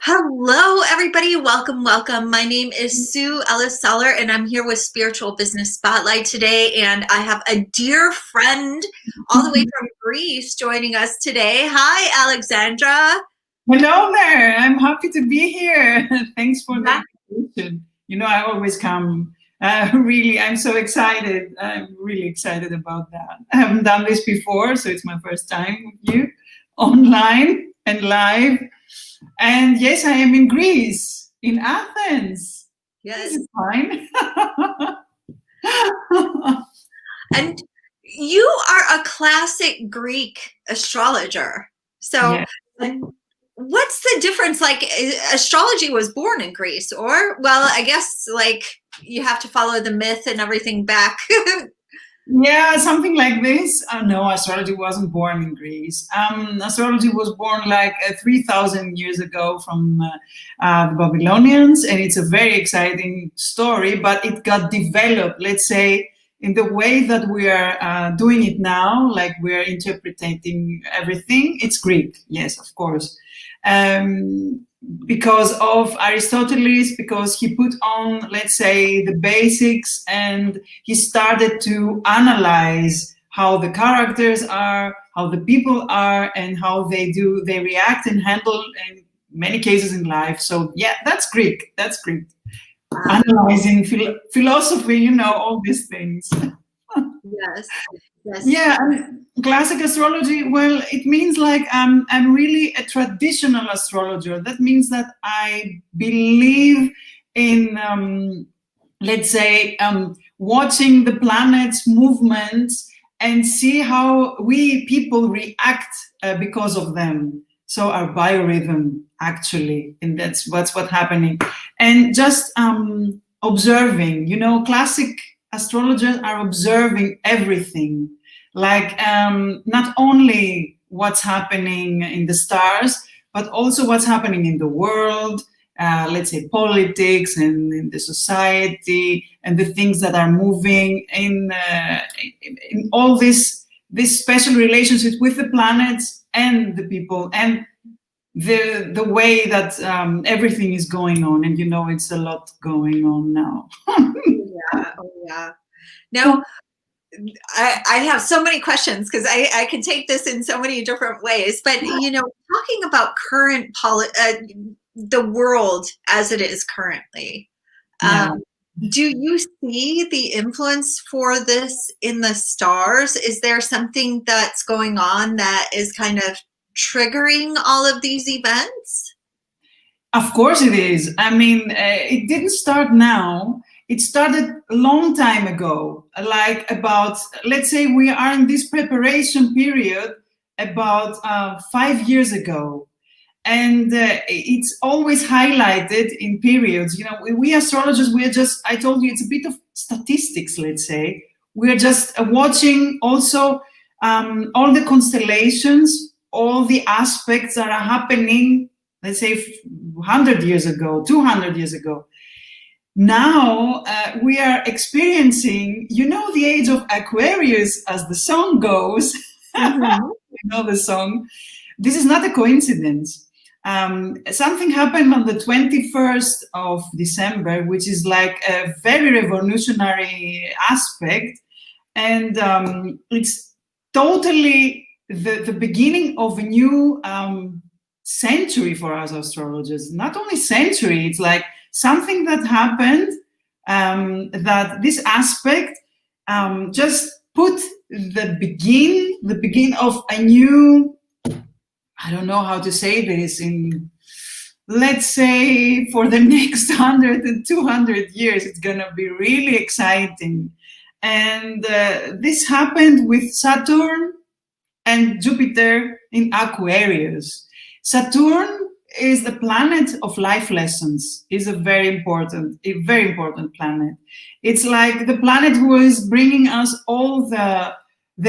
Hello, everybody. Welcome, welcome. My name is Sue Ellis-Saller, and I'm here with Spiritual Business Spotlight today. And I have a dear friend all the way from Greece joining us today. Hi, Alexandra. Hello there. I'm happy to be here. Thanks for Yeah. the invitation. I always come. I'm so excited. I'm really excited about that. I haven't done this before, so it's my first time with you online and live. And yes, I am in Greece, in Athens. Yes. This is fine. And you are a classic Greek astrologer. So, Yeah. what's the difference? Like, astrology was born in Greece, or, well, I guess, like, you have to follow the myth and everything back. Yeah, something like this. No, astrology wasn't born in Greece. Astrology was born like 3,000 years ago from the Babylonians, and it's a very exciting story, but it got developed, let's say, in the way that we are doing it now, like we're interpreting everything. It's Greek, yes, of course. Because of Aristotle, because he put on, let's say, the basics, and he started to analyze how the characters are, how the people are, and how they react and handle in many cases in life. So yeah, that's Greek. That's Greek. Analyzing philosophy, all these things. Yes. Yes. Yeah, and classic astrology, well, it means like I'm really a traditional astrologer. That means that I believe in, let's say, watching the planets' movements and see how we people react because of them. So our biorhythm, actually, and that's what's happening. And just observing, classic astrologers are observing everything, like not only what's happening in the stars, but also what's happening in the world, let's say politics and in the society, and the things that are moving in all this special relationships with the planets and the people, and the way that everything is going on. And it's a lot going on now. Yeah. Oh, yeah. Now, I have so many questions because I can take this in so many different ways. But, talking about the world as it is currently, Yeah. do you see the influence for this in the stars? Is there something that's going on that is kind of triggering all of these events? Of course it is. I mean, it didn't start now. It started a long time ago, like about, let's say we are in this preparation period about 5 years ago. And it's always highlighted in periods. We astrologers, we're just, I told you, it's a bit of statistics, let's say. We're just watching also all the constellations, all the aspects that are happening, let's say 100 years ago, 200 years ago. Now we are experiencing, the age of Aquarius, as the song goes. Mm-hmm. The song. This is not a coincidence. Something happened on the 21st of December, which is like a very revolutionary aspect. And it's totally the beginning of a new century for us astrologers. Not only century, it's like something that happened, that this aspect just put the begin of a new, I don't know how to say this, in, let's say, for the next 100 and 200 years, it's going to be really exciting. And this happened with Saturn and Jupiter in Aquarius. Saturn is the planet of life lessons. Is a very important planet. It's like the planet who is bringing us all the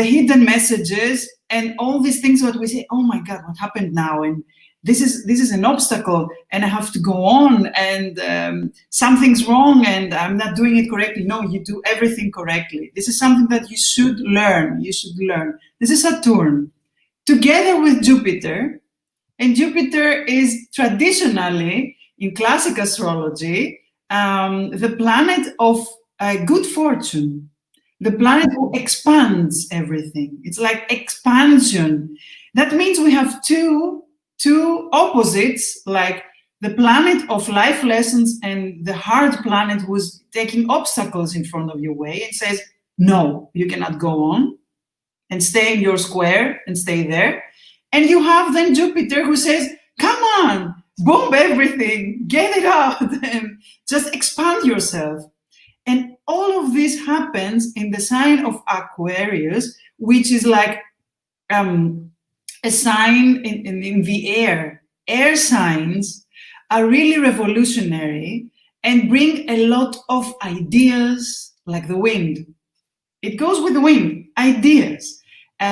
hidden messages and all these things that we say, oh my God, what happened now? And this is an obstacle, and I have to go on, and something's wrong, and I'm not doing it correctly. No, you do everything correctly. This is something that you should learn. This is Saturn. Together with Jupiter, And Jupiter is traditionally, in classic astrology, the planet of good fortune, the planet who expands everything. It's like expansion. That means we have two opposites, like the planet of life lessons and the hard planet who's taking obstacles in front of your way and says, no, you cannot go on, and stay in your square and stay there. And you have then Jupiter who says, come on, bomb everything, get it out, and just expand yourself. And all of this happens in the sign of Aquarius, which is like a sign in the air. Air signs are really revolutionary and bring a lot of ideas, like the wind. It goes with the wind, ideas,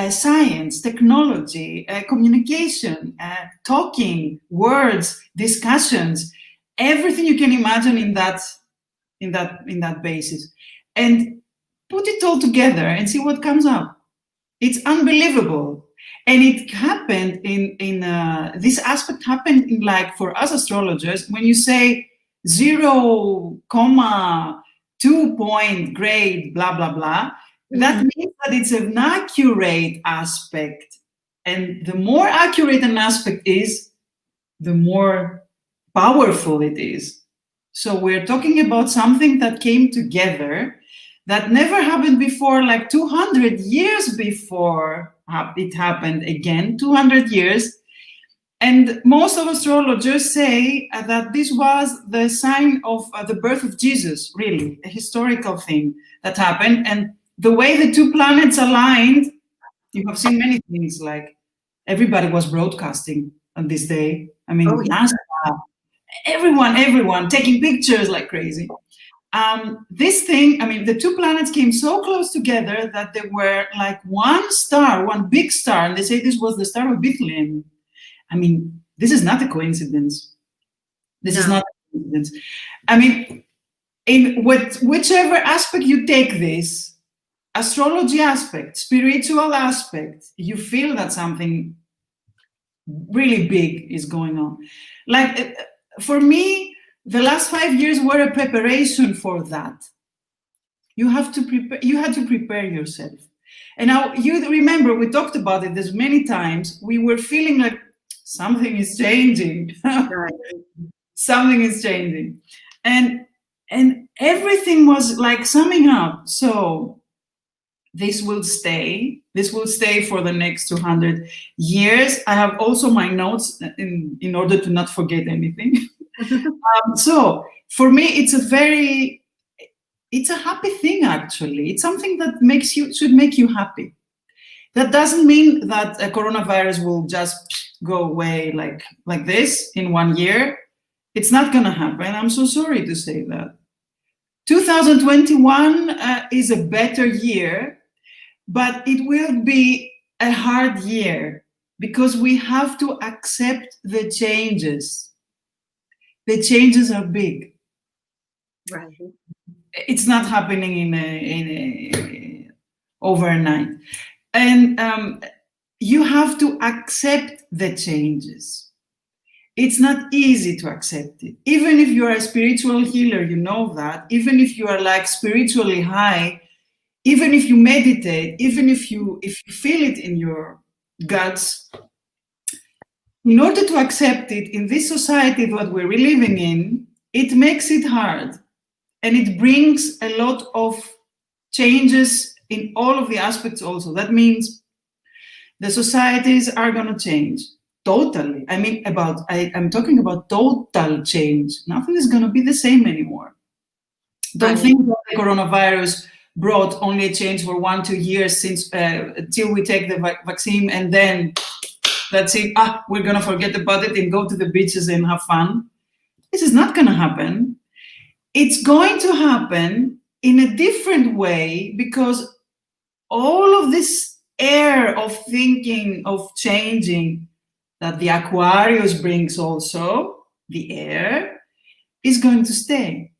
science, technology, communication, talking, words, discussions, everything you can imagine in that basis. And put it all together and see what comes up. It's unbelievable. And it happened this aspect happened in, like, for us astrologers, when you say 0, 2 point grade, blah, blah, blah, that means that it's an accurate aspect. And the more accurate an aspect is, the more powerful it is. So we're talking about something that came together that never happened before, like 200 years before it happened again, 200 years. And most of astrologers say that this was the sign of the birth of Jesus, really, a historical thing that happened. And the way the two planets aligned, you have seen many things, like everybody was broadcasting on this day. I mean, NASA, everyone taking pictures like crazy. This thing, I mean, the two planets came so close together that they were like one star, one big star, and they say this was the Star of Bethlehem. I mean, this is not a coincidence. This is not a coincidence. I mean, in whichever aspect you take this, astrology aspect, spiritual aspect, you feel that something really big is going on. Like, for me, the last 5 years were a preparation for that. You have to prepare. You had to prepare yourself. And now, you remember, we talked about it as many times. We were feeling like something is changing. Something is changing. And everything was like summing up. So this will stay. This will stay for the next 200 years. I have also my notes in order to not forget anything. So for me, it's a happy thing, actually. It's something that should make you happy. That doesn't mean that a coronavirus will just go away like this in 1 year. It's not going to happen. I'm so sorry to say that. 2021 is a better year, but it will be a hard year because we have to accept the changes. The changes are big. Right. It's not happening in overnight. And you have to accept the changes. It's not easy to accept it. Even if you are a spiritual healer, you know that. Even if you are like spiritually high, even if you meditate, even if you feel it in your guts, in order to accept it in this society that we're living in, it makes it hard. And it brings a lot of changes in all of the aspects also. That means the societies are going to change totally. I mean, I'm talking about total change. Nothing is going to be the same anymore. Don't think that the coronavirus brought only a change for 1-2 years till we take the vaccine, and then that's it. We're going to forget about it and go to the beaches and have fun. This is not going to happen. It's going to happen in a different way because all of this air of thinking, of changing that the Aquarius brings also, the air, is going to stay.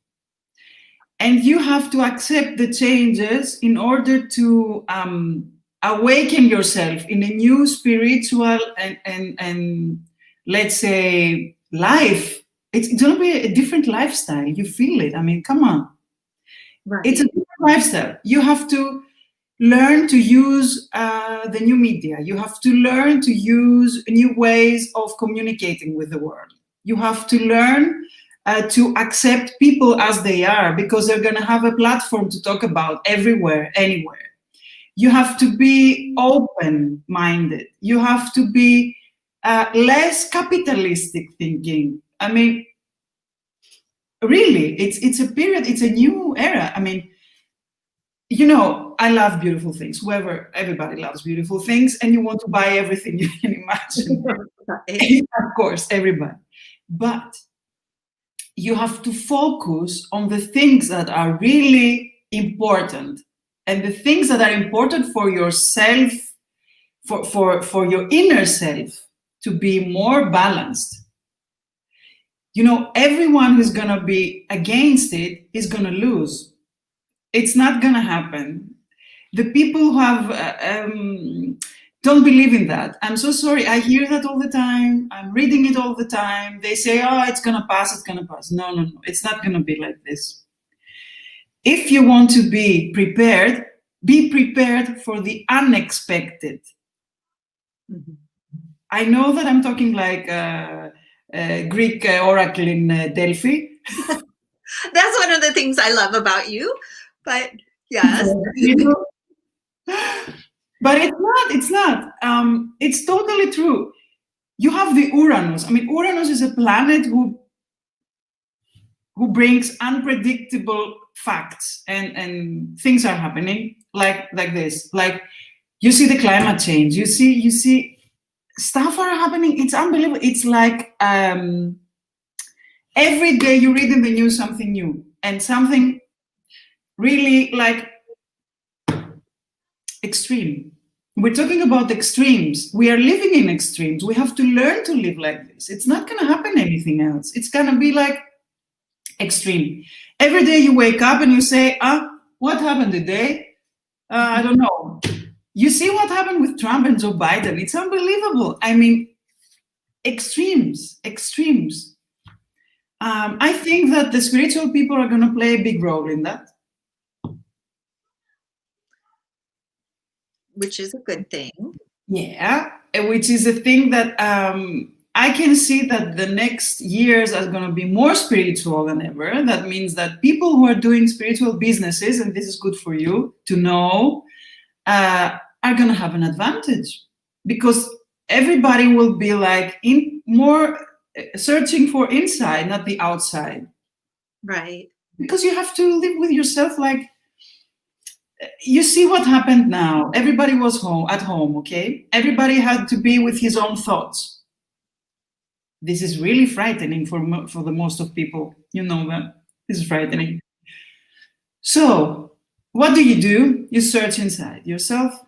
And you have to accept the changes in order to awaken yourself in a new spiritual and let's say, life. It's going to be a different lifestyle. You feel it. I mean, come on. Right. It's a different lifestyle. You have to learn to use the new media. You have to learn to use new ways of communicating with the world. You have to learn to accept people as they are, because they're going to have a platform to talk about everywhere, anywhere. You have to be open-minded. You have to be less capitalistic thinking. I mean, really, it's a period, it's a new era. I mean, you know, I love beautiful things. Everybody loves beautiful things, and you want to buy everything you can imagine. Of course, everybody. But you have to focus on the things that are really important, and the things that are important for yourself, for your inner self, to be more balanced. You know, everyone who's going to be against it is going to lose. It's not going to happen. The people who have don't believe in that. I'm so sorry. I hear that all the time. I'm reading it all the time. They say, oh, it's going to pass. It's going to pass. No, no, no. It's not going to be like this. If you want to be prepared for the unexpected. Mm-hmm. I know that I'm talking like Greek oracle in Delphi. That's one of the things I love about you. But yes. But it's not. It's totally true. You have the Uranus. I mean, Uranus is a planet who brings unpredictable facts, and things are happening like this. Like, you see the climate change. You see stuff are happening. It's unbelievable. It's like every day you read in the news something new, and something really like extreme. We're talking about extremes. We are living in extremes. We have to learn to live like this. It's not going to happen anything else. It's going to be like extreme. Every day you wake up and you say, what happened today? I don't know. You see what happened with Trump and Joe Biden. It's unbelievable. I mean, extremes. I think that the spiritual people are going to play a big role in that. Which is a good thing. Yeah, which is a thing that I can see that the next years are going to be more spiritual than ever. That means that people who are doing spiritual businesses, and this is good for you to know, are going to have an advantage, because everybody will be like more searching for inside, not the outside. Right. Because you have to live with yourself. Like, you see what happened now. Everybody was at home, okay? Everybody had to be with his own thoughts. This is really frightening for the most of people. You know that. This is frightening. So, what do? You search inside yourself.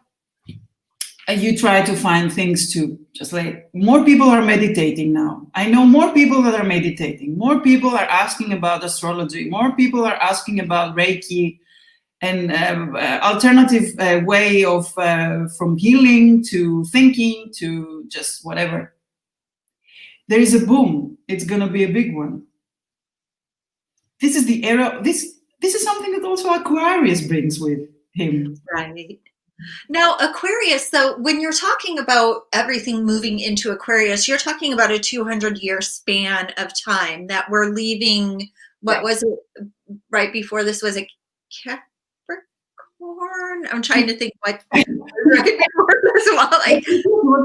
And you try to find things to, just like, more people are meditating now. I know more people that are meditating. More people are asking about astrology. More people are asking about Reiki, and alternative way of from healing to thinking to just whatever. There is a boom. It's going to be a big one. This is the era. This is something that also Aquarius brings with him. Right. Now, Aquarius, though, when you're talking about everything moving into Aquarius, you're talking about a 200-year span of time that we're leaving. What was it right before this? Was a Capricorn? I'm trying to think what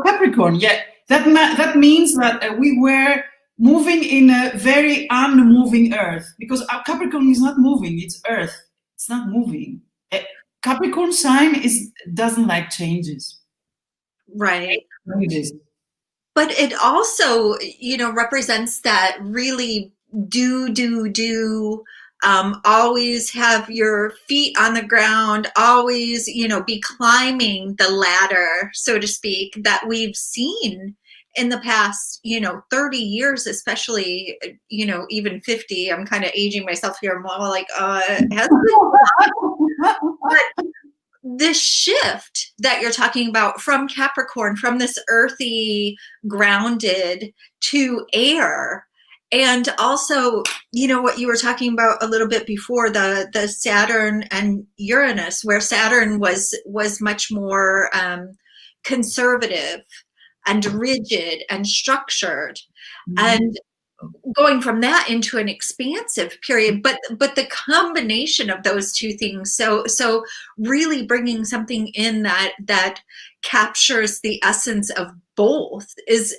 Capricorn. Yeah, that means that we were moving in a very unmoving Earth, because Capricorn is not moving. It's Earth. It's not moving. Capricorn sign doesn't like changes. Right. But it also, represents that really always have your feet on the ground, always, be climbing the ladder, so to speak, that we've seen in the past, 30 years, especially, even 50. I'm kind of aging myself here. I'm all like, but this shift that you're talking about from Capricorn, from this earthy, grounded to air, and also, you know, what you were talking about a little bit before, the Saturn and Uranus, where Saturn was much more conservative and rigid and structured, and going from that into an expansive period, but the combination of those two things, so really bringing something in that captures the essence of both is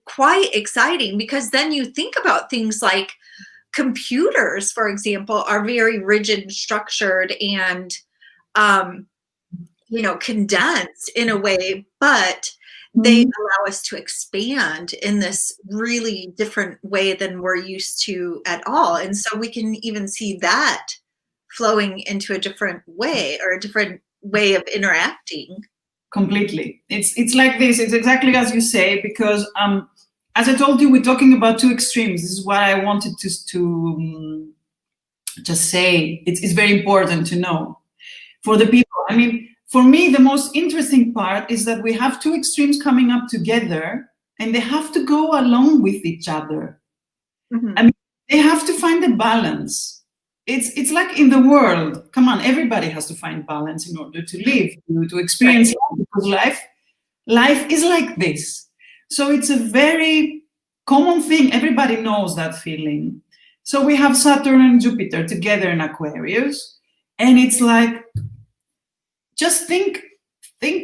quite exciting, because then you think about things like computers, for example, are very rigid and structured and you know, condensed in a way, but they allow us to expand in this really different way than we're used to at all. And so we can even see that flowing into a different way, or a different way of interacting. Completely. It's like this. It's exactly as you say, because as I told you, we're talking about two extremes. This is what I wanted to just say. It's very important to know for the people. I mean, for me, the most interesting part is that we have two extremes coming up together, and they have to go along with each other. I mean, they have to find a balance. It's like in the world. Come on, everybody has to find balance in order to live, to experience life, because life is like this. So it's a very common thing. Everybody knows that feeling. So we have Saturn and Jupiter together in Aquarius, and it's like, just think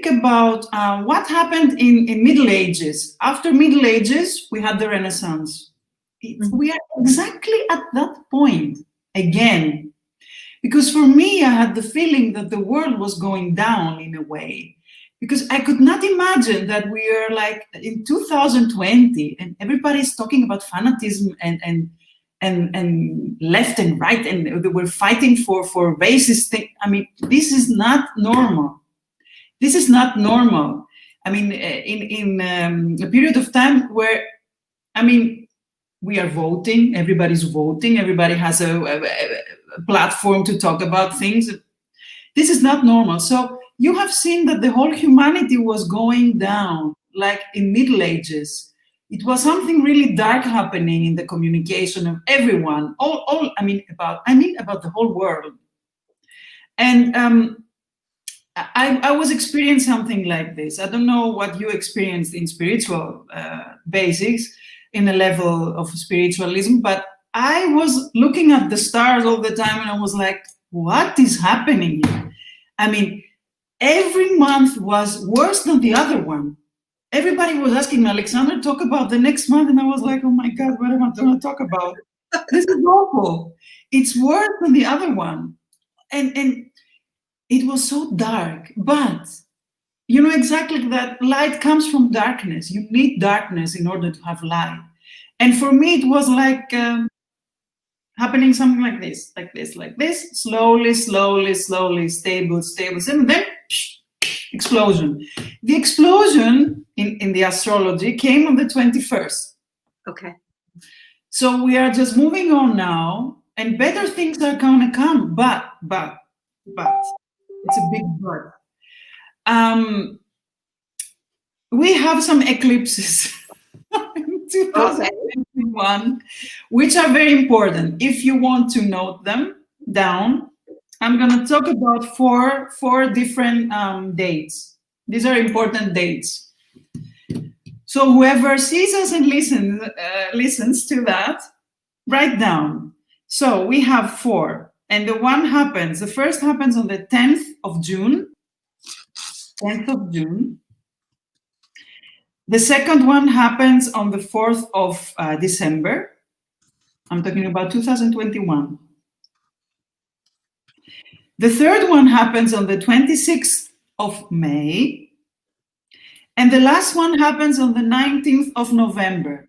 about what happened in Middle Ages. After Middle Ages, we had the Renaissance. We are exactly at that point again. Because for me, I had the feeling that the world was going down in a way. Because I could not imagine that we are like in 2020 and everybody's talking about fanatism and left and right, and we're fighting for racist things. I mean, this is not normal. This is not normal. I mean, in a period of time where, I mean, we are voting, everybody's voting, everybody has a platform to talk about things. This is not normal. So you have seen that the whole humanity was going down, like in Middle Ages. It was something really dark happening in the communication of everyone. I mean about the whole world. And I was experiencing something like this. I don't know what you experienced in spiritual basics, in a level of spiritualism, but I was looking at the stars all the time, and I was like, what is happening here? I mean, every month was worse than the other one. Everybody was asking me, Alexandra, talk about the next month. And I was like, oh my God, what am I going to talk about? This is awful. It's worse than the other one. And it was so dark. But you know exactly that light comes from darkness. You need darkness in order to have light. And for me, it was like happening something like this, slowly, stable, and then explosion. The explosion in the astrology came on the 21st. Okay. So we are just moving on now, and better things are gonna come, but it's a big but. We have some eclipses in 2021, which are very important. If you want to note them down, I'm going to talk about four different dates. These are important dates. So whoever sees us and listens to that, write down. So we have 4, and the first happens on the 10th of June. 10th of June. The second one happens on the 4th of December. I'm talking about 2021. The third one happens on the 26th of May. And the last one happens on the 19th of November.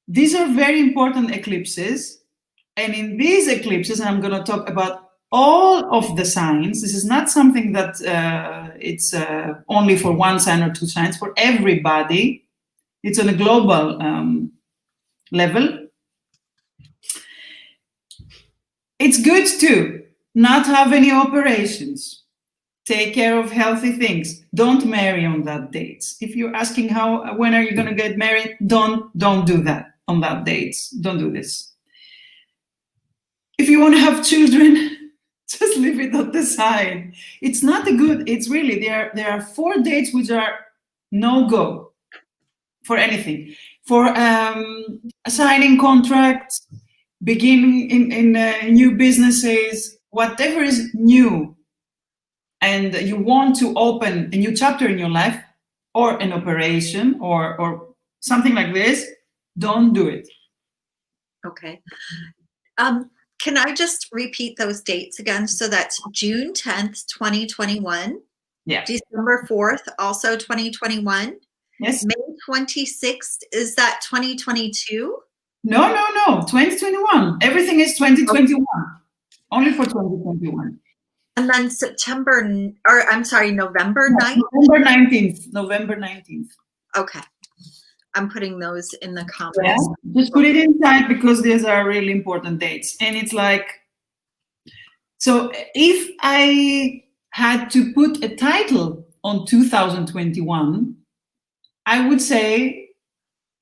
These are very important eclipses. And in these eclipses, and I'm going to talk about all of the signs. This is not something that it's only for one sign or 2 signs, for everybody. It's on a global level. It's good to not have any operations, take care of healthy things. Don't marry on that date. If you're asking when are you going to get married, don't do that on that date. Don't do this. If you want to have children, just leave it at the side. It's not a good. It's really there are 4 dates which are no go for anything. For signing contracts, beginning in new businesses, whatever is new, and you want to open a new chapter in your life, or an operation, or something like this, don't do it. Okay. Can I just repeat those dates again? So that's June 10th, 2021. Yeah. December 4th, also 2021. Yes. May 26th, is that 2022? No, 2021. Everything is 2021. Only for 2021. And then November 9th? November 19th. Okay. I'm putting those in the comments. Yeah, just put it inside because these are really important dates. And it's like, so if I had to put a title on 2021, I would say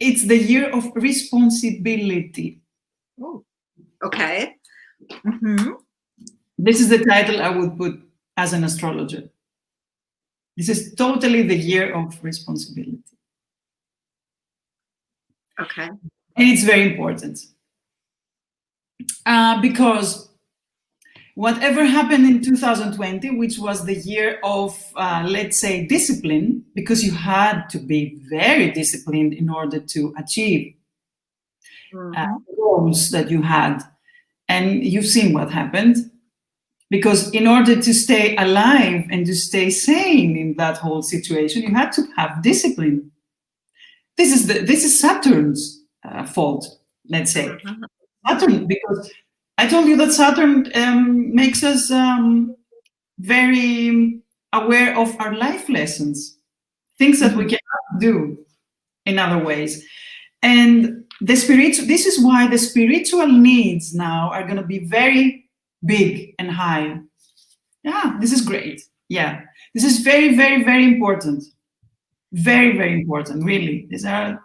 it's the year of responsibility. Oh, okay. Mm-hmm. This is the title I would put as an astrologer. This is totally the year of responsibility. Okay. And it's very important. Because whatever happened in 2020, which was the year of, let's say, discipline, because you had to be very disciplined in order to achieve goals that you had. And you've seen what happened. Because in order to stay alive and to stay sane in that whole situation, you had to have discipline. This is Saturn's fault, let's say. Saturn, because I told you that Saturn makes us very aware of our life lessons, things that we cannot do in other ways. And this is why the spiritual needs now are going to be very big and high. Yeah, this is great. Yeah, this is very, very, very important. Very, very important, really. These are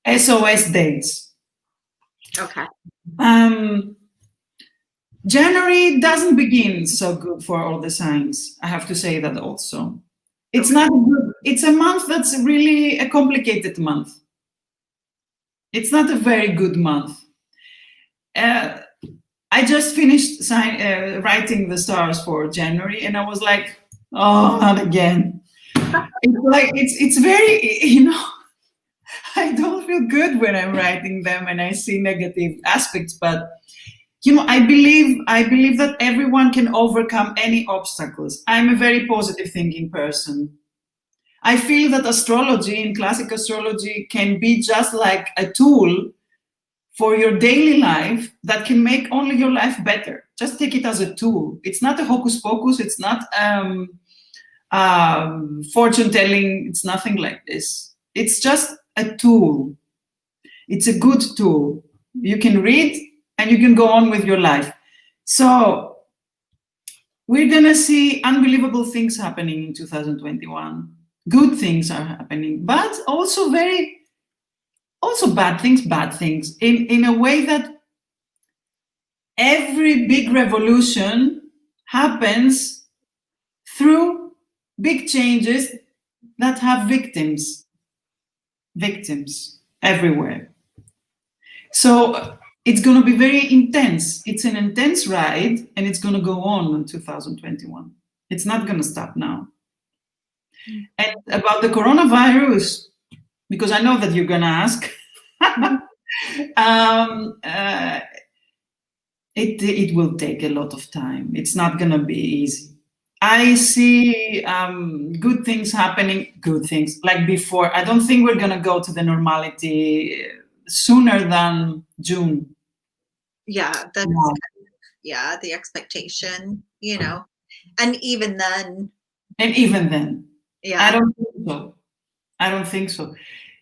SOS dates. Okay. January doesn't begin so good for all the signs. I have to say that also. It's not good. It's a month that's really a complicated month. It's not a very good month. I just finished writing the stars for January, and I was like, oh, not again. It's like it's very, I don't feel good when I'm writing them and I see negative aspects, but I believe that everyone can overcome any obstacles. I'm a very positive thinking person. I feel that astrology and classic astrology can be just like a tool for your daily life that can make only your life better. Just take it as a tool. It's not a hocus pocus. It's not fortune telling. It's nothing like this. It's just a tool. It's a good tool. You can read and you can go on with your life. So we're going to see unbelievable things happening in 2021. Good things are happening, but also bad things in a way that every big revolution happens through big changes that have victims everywhere. So it's going to be very intense. It's an intense ride, and it's going to go on in 2021. It's not going to stop now. And about the coronavirus, because I know that you're going to ask, it will take a lot of time. It's not going to be easy. I see good things happening, good things like before. I don't think we're going to go to the normality sooner than June. Yeah, that's the expectation, and even then. Yeah. I don't think so.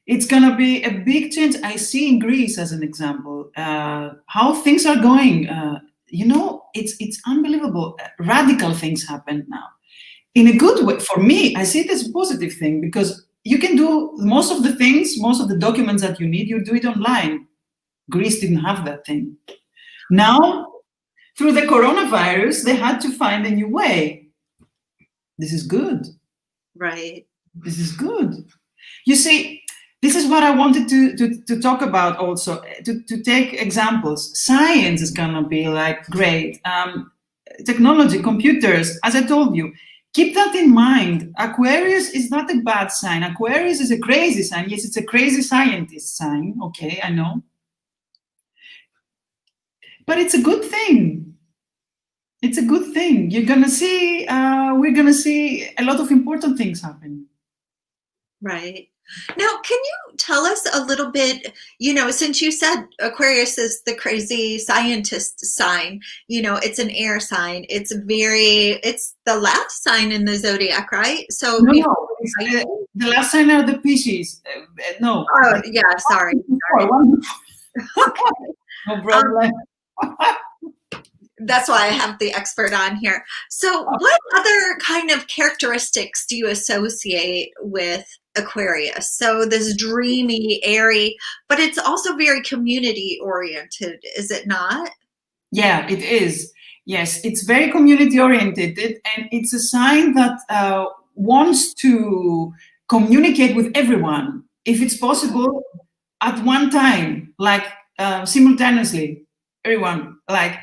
It's going to be a big change. I see in Greece, as an example, how things are going. it's unbelievable. Radical things happen now. In a good way. For me, I see it as a positive thing because you can do most of the things, most of the documents that you need, you do it online. Greece didn't have that thing. Now, through the coronavirus, they had to find a new way. This is good. Right. This is good. You see, this is what I wanted to talk about also, to take examples. Science is going to be like great. Technology, computers, as I told you, keep that in mind. Aquarius is not a bad sign. Aquarius is a crazy sign. Yes, it's a crazy scientist sign. Okay, I know. But it's a good thing. It's a good thing. You're going to see, we're going to see a lot of important things happen. Right. Now, can you tell us a little bit, since you said Aquarius is the crazy scientist sign, it's an air sign. It's the last sign in the zodiac, right? So No, the last sign are the Pisces. No. Oh, yeah, sorry. No problem. That's why I have the expert on here. So what other kind of characteristics do you associate with Aquarius? So this dreamy, airy, but it's also very community oriented, is it not? Yeah, it is. Yes, it's very community oriented, and it's a sign that wants to communicate with everyone, if it's possible, at one time, like simultaneously, everyone. Like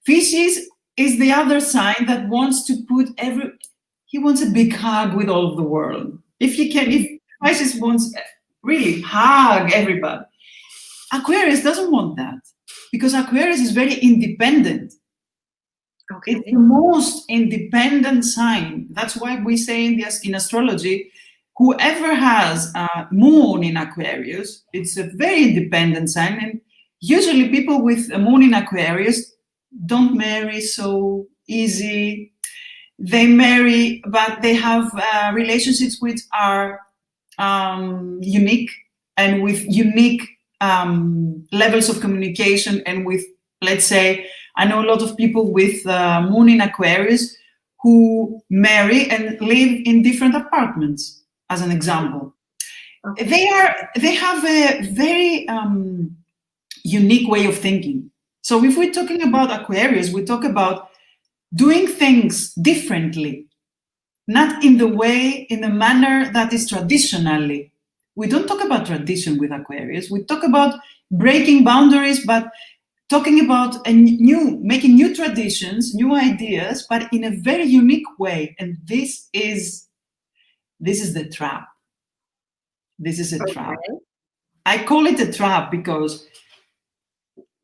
Pisces is the other sign that wants to put he wants a big hug with all of the world. If Pisces wants really hug everybody, Aquarius doesn't want that because Aquarius is very independent. Okay. It's the most independent sign. That's why we say in astrology, whoever has a moon in Aquarius, it's a very independent sign. And usually people with a moon in Aquarius don't marry so easy. They marry, but they have relationships which are unique and with unique levels of communication, and with, let's say, I know a lot of people with moon in Aquarius who marry and live in different apartments, as an example. Okay. They have a very unique way of thinking. So if we're talking about Aquarius, we talk about doing things differently, not in the manner that is traditionally. We don't talk about tradition with Aquarius. We talk about breaking boundaries, but talking about making new traditions, new ideas, but in a very unique way. And this is the trap. This is a trap. I call it a trap because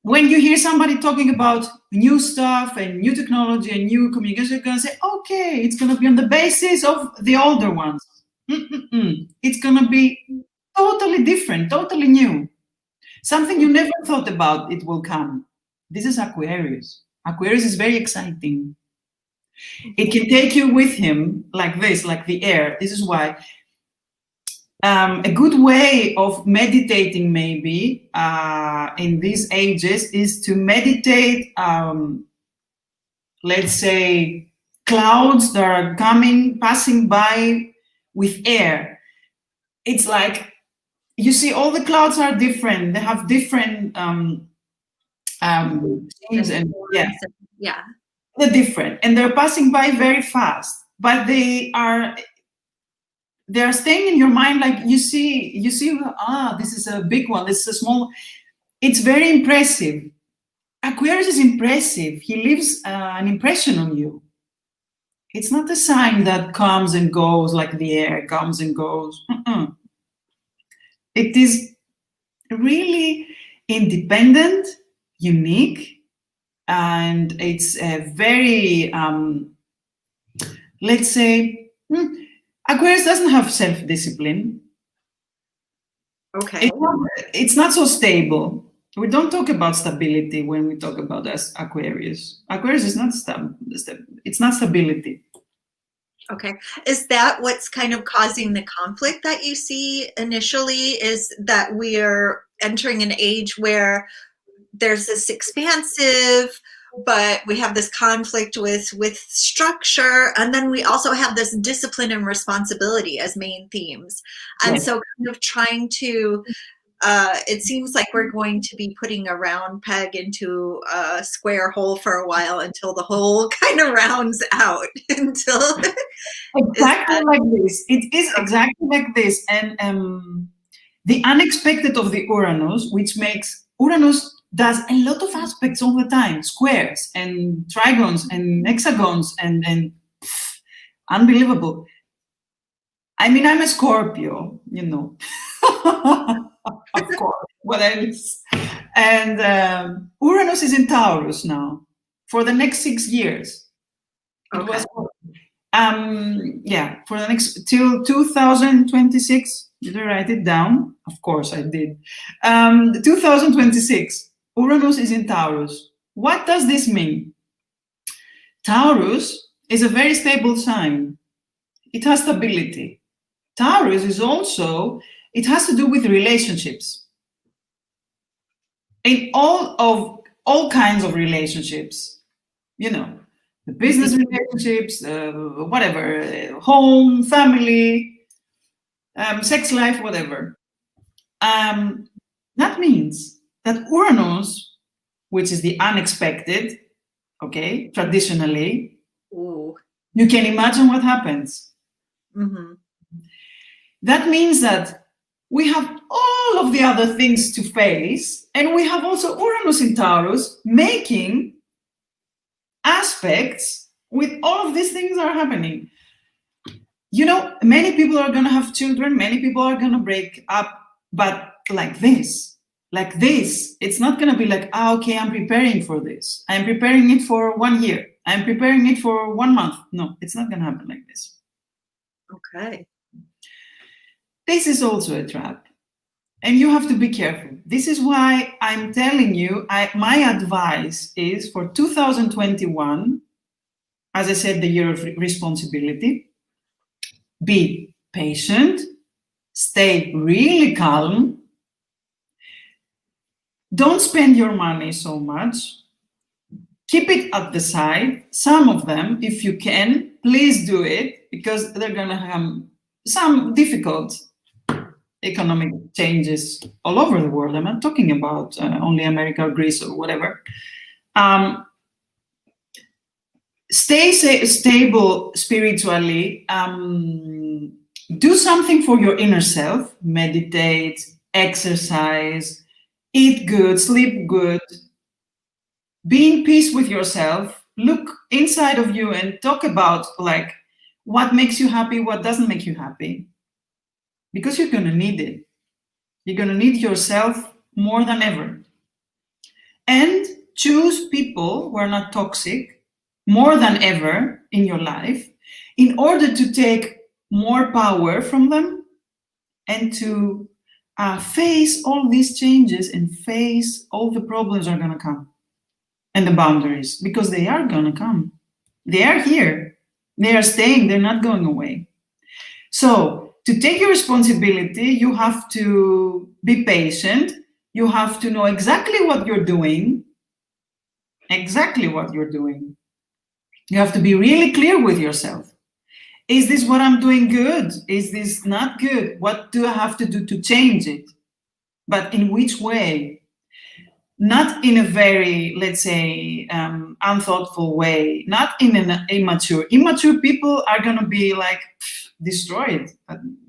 when you hear somebody talking about new stuff and new technology and new communication, you're going to say, okay, it's going to be on the basis of the older ones. It's going to be totally different, totally new. Something you never thought about, it will come. This is Aquarius. Aquarius is very exciting. It can take you with him like this, like the air. This is why a good way of meditating maybe in these ages is to meditate, let's say, clouds that are passing by with air. It's like, you see, all the clouds are different. They have different things, and they're different, and they're passing by very fast. But they are staying in your mind. Like you see, this is a big one. This is a small. It's very impressive. Aquarius is impressive. He leaves an impression on you. It's not a sign that comes and goes like the air comes and goes. It is really independent, unique, and it's a very, let's say, Aquarius doesn't have self-discipline. Okay. It's not so stable. We don't talk about stability when we talk about Aquarius. Aquarius is not it's not stability. Okay. Is that what's kind of causing the conflict that you see initially, is that we are entering an age where there's this expansive but we have this conflict with structure, and then we also have this discipline and responsibility as main themes. And Yes. so kind of trying to it seems like we're going to be putting a round peg into a square hole for a while until the hole kind of rounds out. Until Exactly like this. It is exactly like this. And the unexpected of the Uranus, which makes Uranus does a lot of aspects all the time, squares and trigons and hexagons and unbelievable. I mean, I'm a Scorpio, you know. Of course, what else? And Uranus is in Taurus now for the next 6 years. It was, for the next till 2026. Did I write it down? Of course I did. 2026. Uranus is in Taurus. What does this mean? Taurus is a very stable sign. It has stability. Taurus is also, it has to do with relationships. In all kinds of relationships, you know, the business relationships, whatever, home, family, sex life, whatever. That means that Uranus, which is the unexpected, okay, traditionally, Ooh. You can imagine what happens. Mm-hmm. That means that we have all of the other things to face, and we have also Uranus in Taurus making aspects with all of these things are happening. You know, many people are going to have children, many people are going to break up, but like this, it's not going to be like, okay, I'm preparing for this. I'm preparing it for 1 year. I'm preparing it for 1 month. No, it's not going to happen like this. Okay. This is also a trap. And you have to be careful. This is why I'm telling you, my advice is for 2021, as I said, the year of responsibility, be patient, stay really calm, don't spend your money so much, keep it at the side. Some of them, if you can, please do it, because they're going to have some difficult economic changes all over the world. I'm not talking about only America or Greece or whatever. Stay stable spiritually. Do something for your inner self. Meditate, exercise, eat good, sleep good. Be in peace with yourself. Look inside of you and talk about like what makes you happy, what doesn't make you happy. Because you're going to need it. You're going to need yourself more than ever. And choose people who are not toxic more than ever in your life in order to take more power from them and to face all these changes and face all the problems are going to come and the boundaries, because they are going to come. They are here. They are staying. They're not going away. So to take your responsibility, you have to be patient. You have to know exactly what you're doing. Exactly what you're doing. You have to be really clear with yourself. Is this what I'm doing good? Is this not good? What do I have to do to change it? But in which way? Not in a very, let's say, unthoughtful way. Not in an immature. Immature people are going to be like destroyed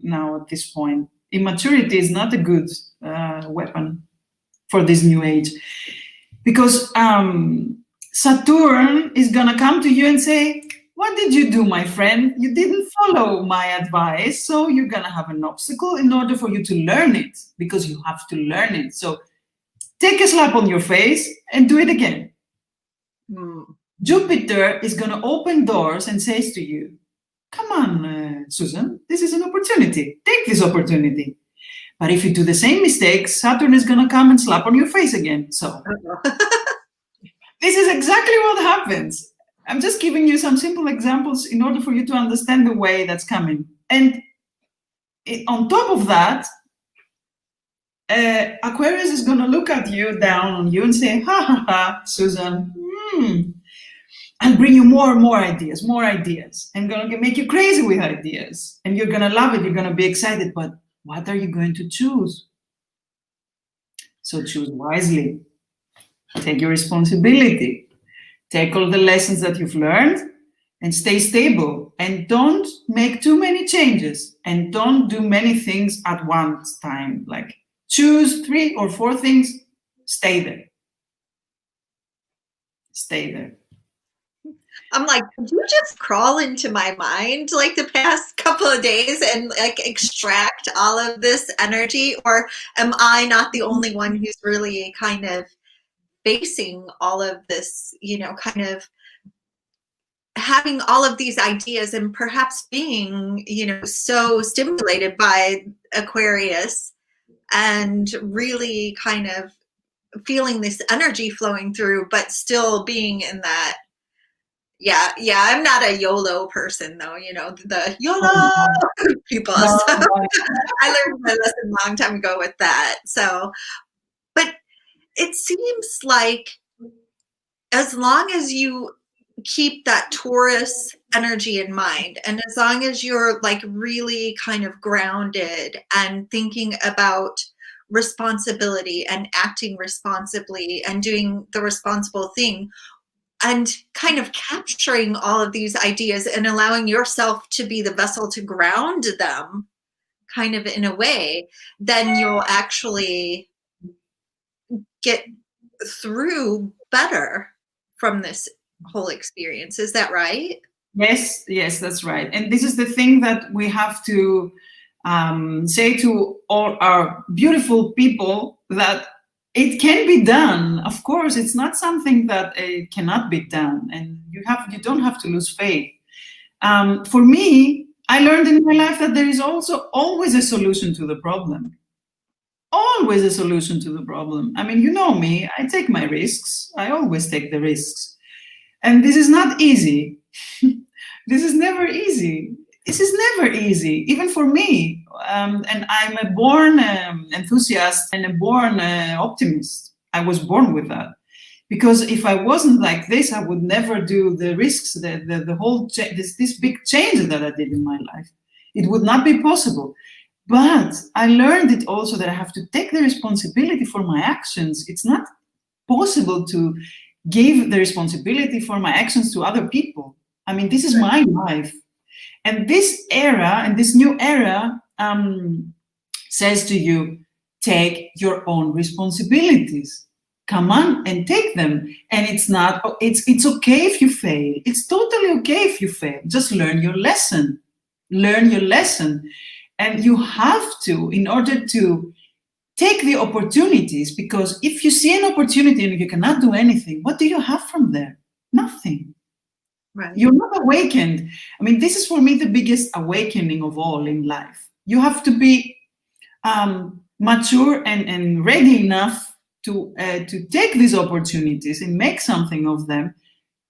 now at this point. Immaturity is not a good weapon for this new age. Because Saturn is going to come to you and say, what did you do, my friend? You didn't follow my advice, so you're going to have an obstacle in order for you to learn it, because you have to learn it. So take a slap on your face and do it again. Jupiter is going to open doors and says to you, come on, Susan, this is an opportunity. Take this opportunity. But if you do the same mistakes, Saturn is going to come and slap on your face again. So this is exactly what happens. I'm just giving you some simple examples in order for you to understand the way that's coming. And on top of that, Aquarius is going to look at you, down on you, and say, ha ha ha, Susan, I'll bring you more and more ideas, and gonna make you crazy with ideas, and you're gonna love it. You're gonna be excited, but what are you going to choose? So choose wisely. Take your responsibility. Take all the lessons that you've learned and stay stable. And don't make too many changes. And don't do many things at one time. Like choose 3 or 4 things, stay there. Stay there. I'm like, did you just crawl into my mind like the past couple of days and like extract all of this energy? Or am I not the only one who's really kind of facing all of this, you know, kind of having all of these ideas and perhaps being, you know, so stimulated by Aquarius and really kind of feeling this energy flowing through, but still being in that, yeah, I'm not a YOLO person though, you know, the YOLO people. So I learned my lesson a long time ago with that. So, but it seems like as long as you keep that Taurus energy in mind, and as long as you're like really kind of grounded and thinking about responsibility and acting responsibly and doing the responsible thing and kind of capturing all of these ideas and allowing yourself to be the vessel to ground them kind of in a way, then you'll actually get through better from this whole experience. Is that right? Yes, that's right. And this is the thing that we have to say to all our beautiful people, that it can be done. Of course, it's not something that cannot be done, and you don't have to lose faith. For me, I learned in my life that there is also always a solution to the problem. Always a solution to the problem. I mean, you know me, I take my risks. I always take the risks. And this is not easy. This is never easy. This is never easy, even for me. And I'm a born enthusiast and a born optimist. I was born with that. Because if I wasn't like this, I would never do the risks, the whole, this big change that I did in my life. It would not be possible. But I learned it also that I have to take the responsibility for my actions. It's not possible to give the responsibility for my actions to other people. I mean, this is my life. And this era, and this new era, says to you, take your own responsibilities. Come on and take them. And it's okay if you fail. It's totally okay if you fail. Just learn your lesson. Learn your lesson. And you have to, in order to take the opportunities, because if you see an opportunity and you cannot do anything, what do you have from there? Nothing. Right. You're not awakened. I mean, this is for me the biggest awakening of all in life. You have to be mature and ready enough to take these opportunities and make something of them.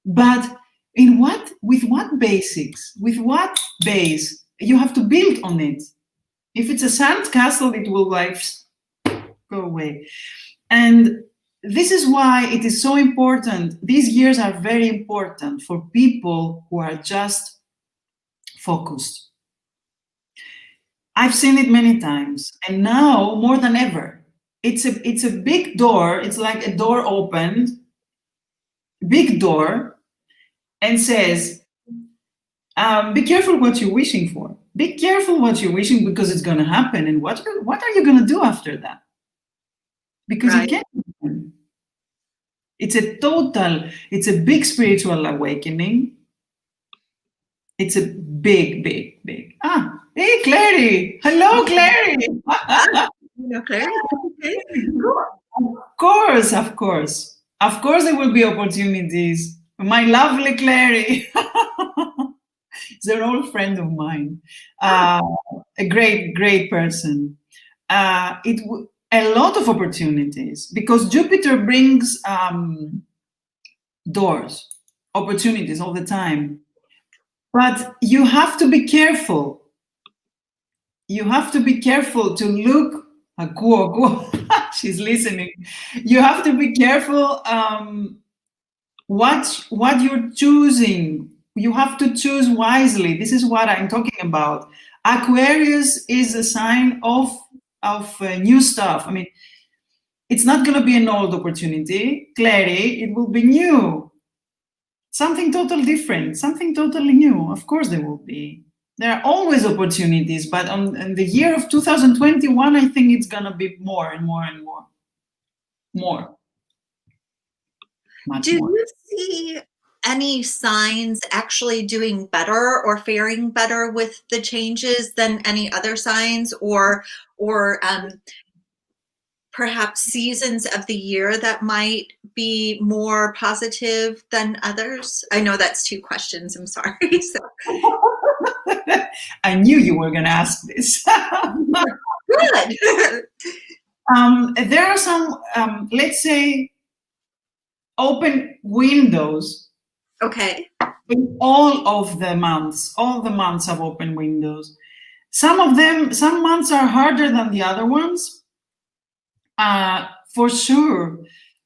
But with what basics? With what base? You have to build on it. If it's a sand castle, it will like go away. And this is why it is so important. These years are very important for people who are just focused. I've seen it many times, and now more than ever, it's a big door. It's like a door opened, big door, and says, be careful what you're wishing for. Be careful what you're wishing, because it's going to happen. And what are you going to do after that? Because it can't happen. It's a big spiritual awakening. It's a big. Hey, Clary. Hello, Clary. Hello, Clary. Of course. Of course there will be opportunities. My lovely Clary. He's an old friend of mine. A great person. A lot of opportunities, because Jupiter brings doors, opportunities all the time. But you have to be careful. You have to be careful to look. She's listening. You have to be careful what you're choosing. You have to choose wisely. This is what I'm talking about. Aquarius is a sign of new stuff. I mean, it's not going to be an old opportunity. Clearly, it will be new. Something totally different, something totally new. Of course there will be. There are always opportunities, but in the year of 2021, I think it's going to be more and more and more. More. Do you see any signs actually doing better or faring better with the changes than any other signs, or perhaps seasons of the year that might be more positive than others? I know that's two questions. I'm sorry. So. I knew you were going to ask this. Good. There are some, let's say, open windows. Okay. In all the months have open windows. Some months are harder than the other ones. For sure,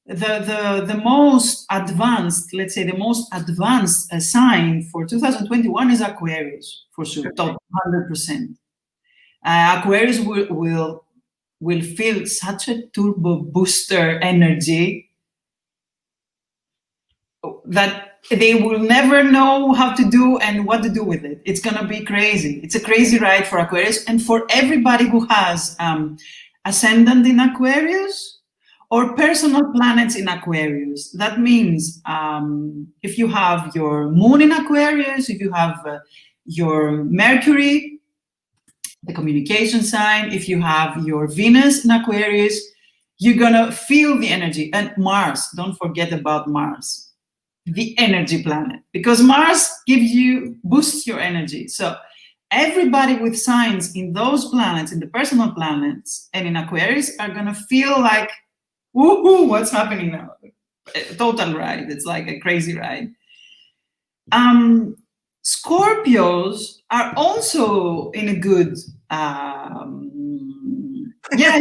the most advanced, let's say, the most advanced sign for 2021 is Aquarius, for sure, top 100%. Aquarius will feel such a turbo booster energy that they will never know how to do and what to do with it. It's going to be crazy. It's a crazy ride for Aquarius, and for everybody who has ascendant in Aquarius or personal planets in Aquarius. That means if you have your moon in Aquarius, if you have your Mercury, the communication sign, if you have your Venus in Aquarius, you're gonna feel the energy. And Mars, don't forget about Mars, the energy planet, because Mars boosts your energy. So everybody with signs in those planets, in the personal planets and in Aquarius, are gonna feel like, woohoo, what's happening now? A total ride. It's like a crazy ride. Scorpios are also in a good, yeah,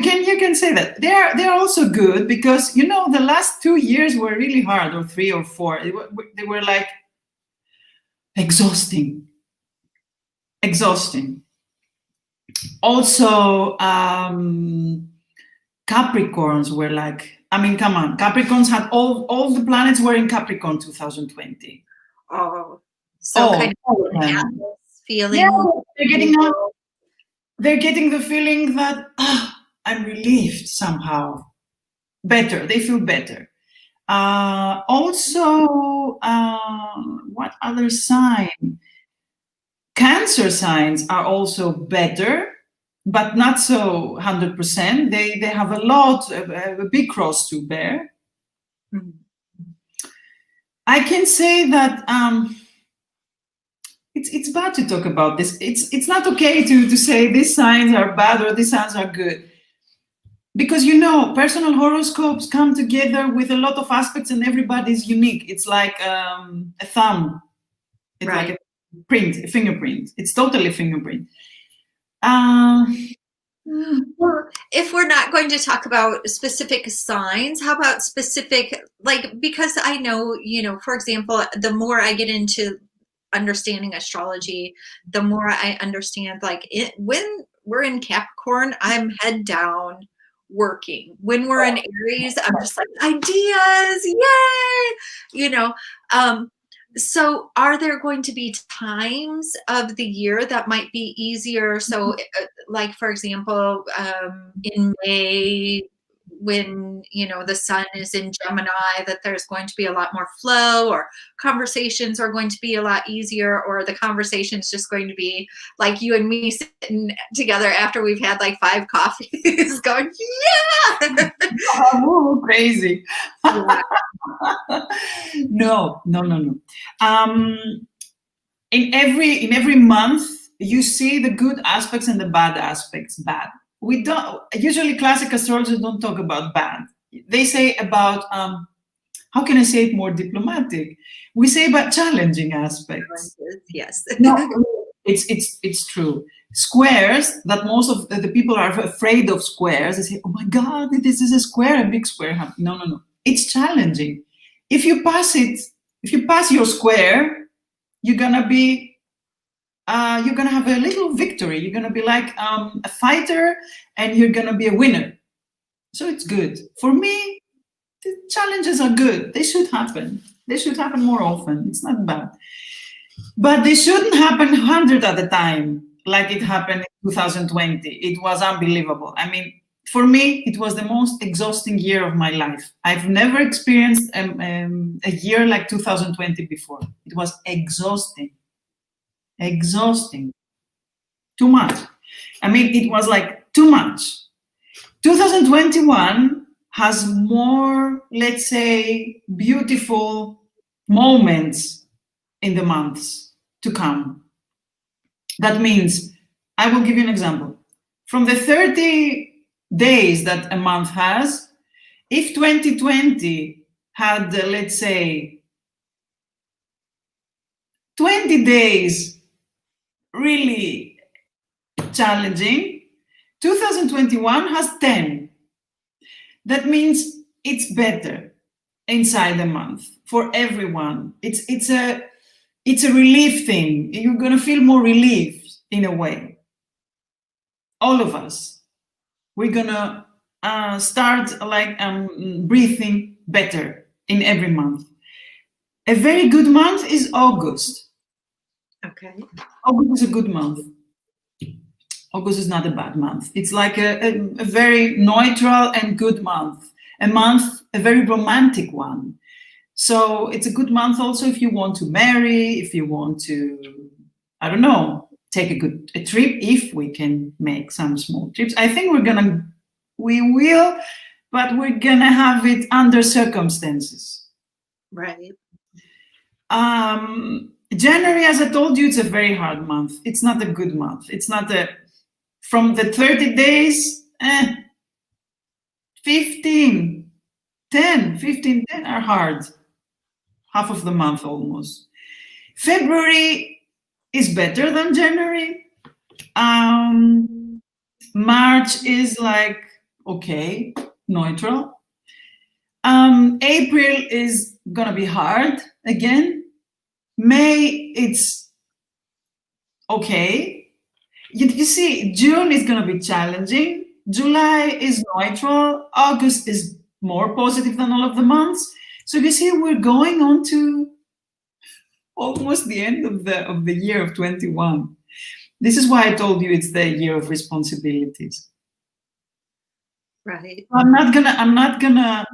you can say that. They're also good because, the last 2 years were really hard, or 3 or 4. They were like exhausting. Also, Capricorns were like, I mean, come on, Capricorns had all the planets were in Capricorn 2020. Oh, so kind of feeling. Yeah, they're getting the feeling that I'm relieved somehow. Better, they feel better. Also, what other sign? Cancer signs are also better, but not so 100%. They have a big cross to bear. Mm-hmm. I can say that it's bad to talk about this. It's not okay to say these signs are bad or these signs are good, because personal horoscopes come together with a lot of aspects, and everybody's unique. It's like a thumb. It's right. Like a fingerprint. It's totally a fingerprint. Well, if we're not going to talk about specific signs, how about specific, because I know, for example, the more I get into understanding astrology, the more I understand, when we're in Capricorn, I'm head down working. When we're in Aries, I'm just like, ideas, yay! So are there going to be times of the year that might be easier? So for example, in May, when, the sun is in Gemini, that there's going to be a lot more flow, or conversations are going to be a lot easier, or the conversation is just going to be like you and me sitting together after we've had 5 coffees going, yeah! Oh, crazy. Yeah. No. In every month, you see the good aspects and the bad aspects. Bad. We don't usually, classic astrologers don't talk about bad. They say about how can I say it more diplomatic? We say about challenging aspects. Yes. No, it's true. Squares, that most of the people are afraid of squares. They say, oh my God, this is a square, a big square. No. It's challenging. if you pass your square, you're gonna have a little victory. You're gonna be like a fighter, and you're gonna be a winner. So it's good. For me, the challenges are good. They should happen. They should happen more often. It's not bad. But they shouldn't happen 100 at a time, like it happened in 2020. It was unbelievable. I mean, for me, it was the most exhausting year of my life. I've never experienced a year like 2020 before. It was exhausting. Exhausting. Too much. I mean, it was like too much. 2021 has more, let's say, beautiful moments in the months to come. That means, I will give you an example. From the 30 days that a month has, if 2020 had, let's say, 20 days really challenging, 2021 has 10. That means it's better inside the month for everyone. It's a relief thing. You're gonna feel more relieved in a way. All of us. We're gonna start like breathing better in every month. A very good month is August. Okay. August is a good month. August is not a bad month. It's like a very neutral and good month. A very romantic one. So it's a good month also if you want to marry, if you want to, I don't know, take a trip, if we can make some small trips. I think we will, but we're gonna have it under circumstances. Right. January, as I told you, it's a very hard month. It's not a good month. It's not from the 30 days, 15, 10 are hard. Half of the month almost. February is better than January. March is like, okay, neutral. April is gonna be hard again. May, it's okay. You see, June is gonna be challenging. July is neutral. August is more positive than all of the months. So you see, we're going on to almost the end of the year of 21. This is why I told you it's the year of responsibilities. Right. I'm not gonna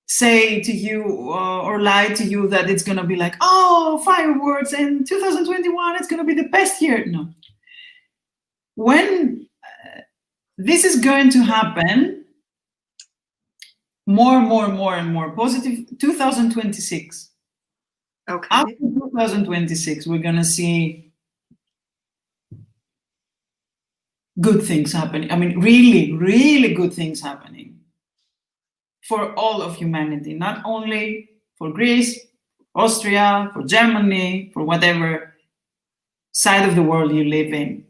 say to you or lie to you that it's gonna be like, oh, fireworks, and 2021 it's gonna be the best year. No. When this is going to happen, more and more positive, 2026. Okay. After 2026, we're gonna see good things happening. I mean, really, really good things happening for all of humanity, not only for Greece, Austria, for Germany, for whatever side of the world you live in.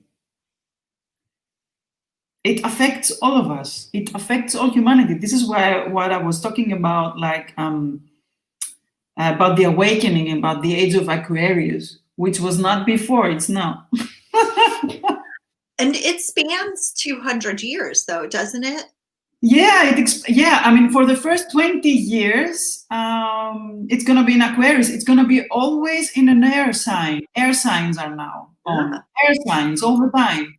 It affects all of us. It affects all humanity. This is why what I was talking about, like about the awakening, about the age of Aquarius, which was not before, it's now. And it spans 200 years, though, doesn't it? Yeah, I mean, for the first 20 years, it's going to be in Aquarius. It's going to be always in an air sign. Air signs are now on. Air signs all the time.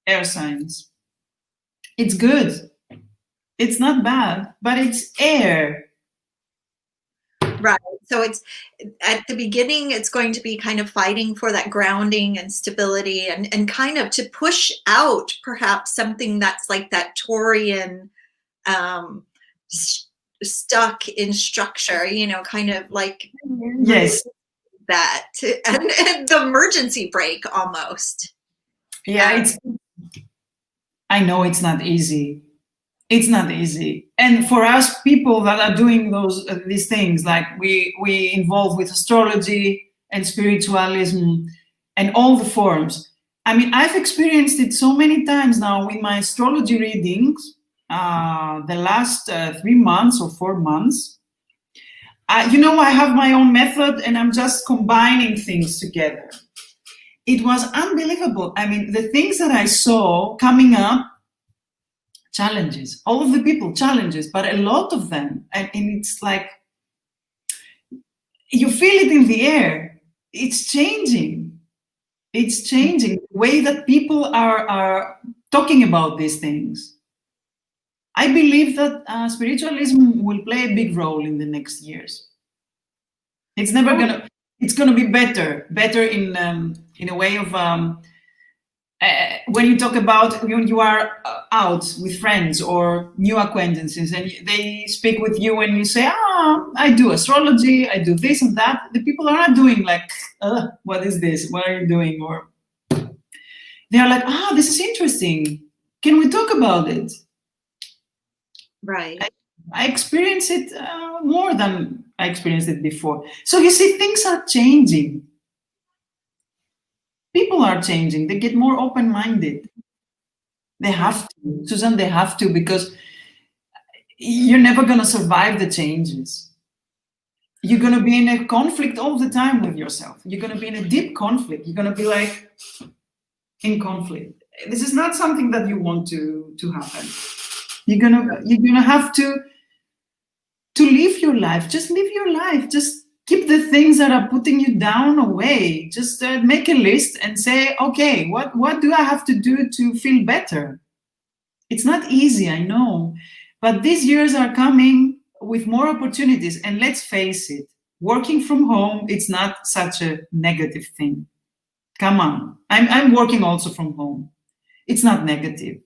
Air signs. It's good. It's not bad, but it's air. Right. So it's at the beginning, it's going to be kind of fighting for that grounding and stability and kind of to push out perhaps something that's like that Taurian stuck in structure, you know, kind of like yes, that and the emergency brake almost. Yeah, I know it's not easy. It's not easy. And for us people that are doing these things, like we involve with astrology and spiritualism and all the forms. I mean, I've experienced it so many times now with my astrology readings, the last 3 months or 4 months. I have my own method and I'm just combining things together. It was unbelievable. I mean, the things that I saw coming up, challenges, all of the people, challenges, but a lot of them. And it's like, you feel it in the air. It's changing. It's changing the way that people are talking about these things. I believe that spiritualism will play a big role in the next years. It's never gonna. It's gonna be better in a way of when you talk about when you are out with friends or new acquaintances, and they speak with you, and you say, I do astrology, I do this and that. The people are not doing like, what is this? What are you doing? Or they are like, this is interesting. Can we talk about it? Right. I experience it more than I experienced it before. So you see, things are changing. People are changing. They get more open-minded. They have to, Susan, they have to, because you're never going to survive the changes. You're going to be in a conflict all the time with yourself. You're going to be in a deep conflict. You're going to be like in conflict. This is not something that you want to happen. You're gonna have to live your life. Just live your life. Just keep the things that are putting you down away. Just make a list and say, okay, what do I have to do to feel better? It's not easy, I know, but these years are coming with more opportunities. And let's face it, working from home, it's not such a negative thing. Come on, I'm working also from home. It's not negative.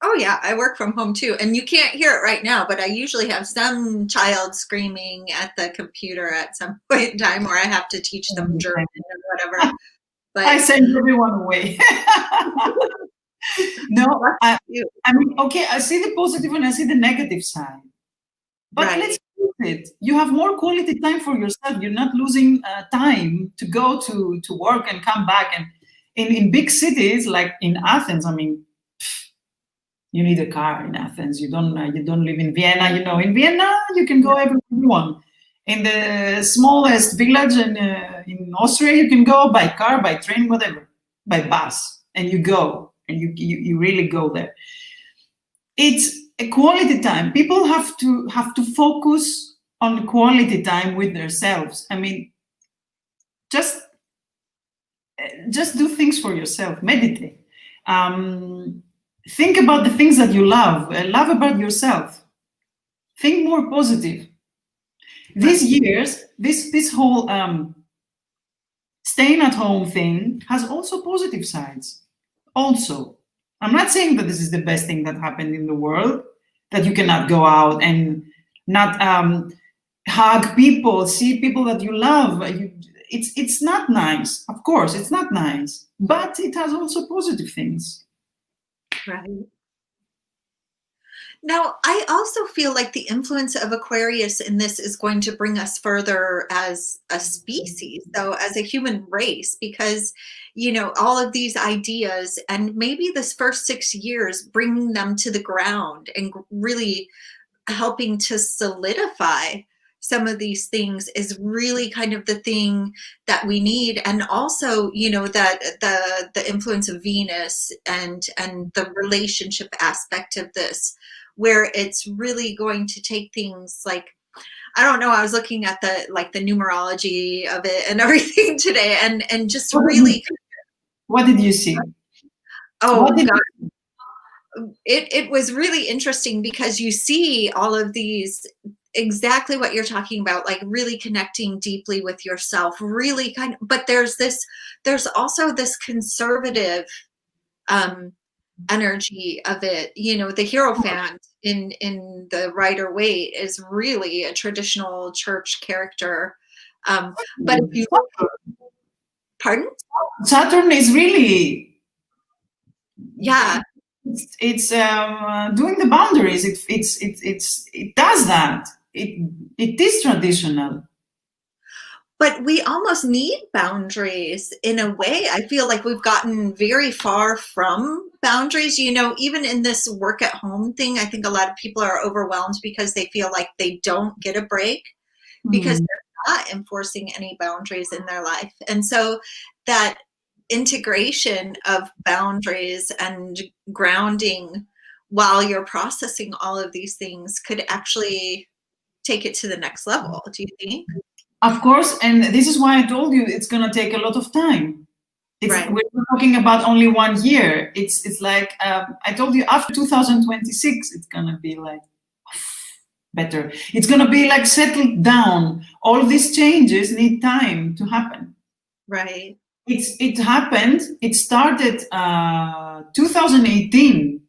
Oh yeah, I work from home too, and you can't hear it right now, but I usually have some child screaming at the computer at some point in time, or I have to teach them German or whatever. But I send everyone away. No, I mean, okay, I see the positive and I see the negative side. But let's do it. You have more quality time for yourself. You're not losing time to go to work and come back. And in big cities like in Athens, I mean, you need a car in Athens. You don't live in Vienna. You know, in Vienna you can go everywhere you want. In the smallest village in Austria, you can go by car, by train, whatever, by bus, and you go, and you really go there. It's a quality time. People have to focus on quality time with themselves. I mean, just do things for yourself. Meditate. Think about the things that you love. Love about yourself. Think more positive. These years, this whole staying at home thing has also positive sides. Also, I'm not saying that this is the best thing that happened in the world, that you cannot go out and not hug people, see people that you love. It's not nice. Of course, it's not nice, but it has also positive things. Right. Now, I also feel like the influence of Aquarius in this is going to bring us further as a species, though, as a human race, because, you know, all of these ideas and maybe this first 6 years, bringing them to the ground and really helping to solidify some of these things is really kind of the thing that we need. And also, you know, that the influence of Venus and the relationship aspect of this, where it's really going to take things like, I don't know, I was looking at the numerology of it and everything today, and just really. What did you see? Oh God. It was really interesting because you see all of these, exactly what you're talking about, like really connecting deeply with yourself, really but there's also this conservative energy of it. You know, the Hierophant in the Rider-Waite is really a traditional church character. But if you pardon? Saturn is really, yeah. It's doing the boundaries. It does that. It is traditional. But we almost need boundaries in a way. I feel like we've gotten very far from boundaries. You know, even in this work at home thing, I think a lot of people are overwhelmed because they feel like they don't get a break. because they're not enforcing any boundaries in their life. And so that integration of boundaries and grounding while you're processing all of these things could actually take it to the next level, do you think? Of course, and this is why I told you it's going to take a lot of time. Right. We're talking about only 1 year. It's like, I told you, after 2026, it's going to be like better. It's going to be like settled down. All these changes need time to happen. Right. It happened. It started 2018.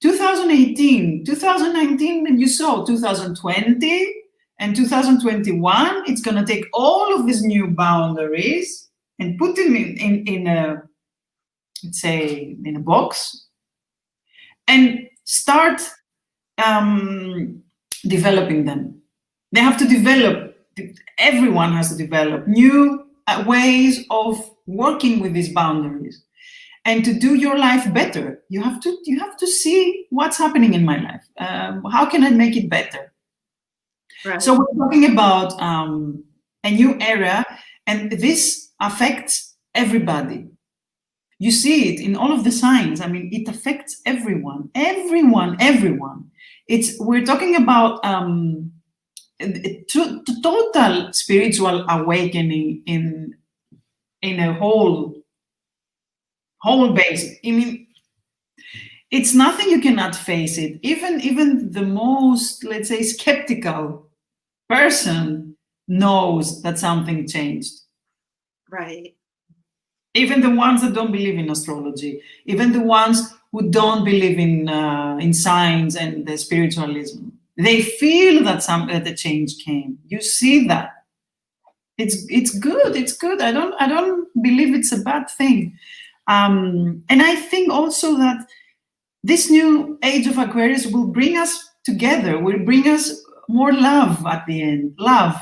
2018, 2019, and you saw 2020 and 2021. It's going to take all of these new boundaries and put them in a, let's say, in a box, and start developing them. They have to develop. Everyone has to develop new ways of working with these boundaries. And to do your life better, you have to see what's happening in my life. How can I make it better? Right. So we're talking about a new era, and this affects everybody. You see it in all of the signs. I mean, it affects everyone. We're talking about total spiritual awakening in a whole base. I mean, it's nothing you cannot face it. Even the most, let's say, skeptical person knows that something changed. Right. Even the ones that don't believe in astrology, even the ones who don't believe in science and the spiritualism, they feel that the change came. You see that. It's good. It's good. I don't believe it's a bad thing. And I think also that this new age of Aquarius will bring us together, will bring us more love at the end. Love,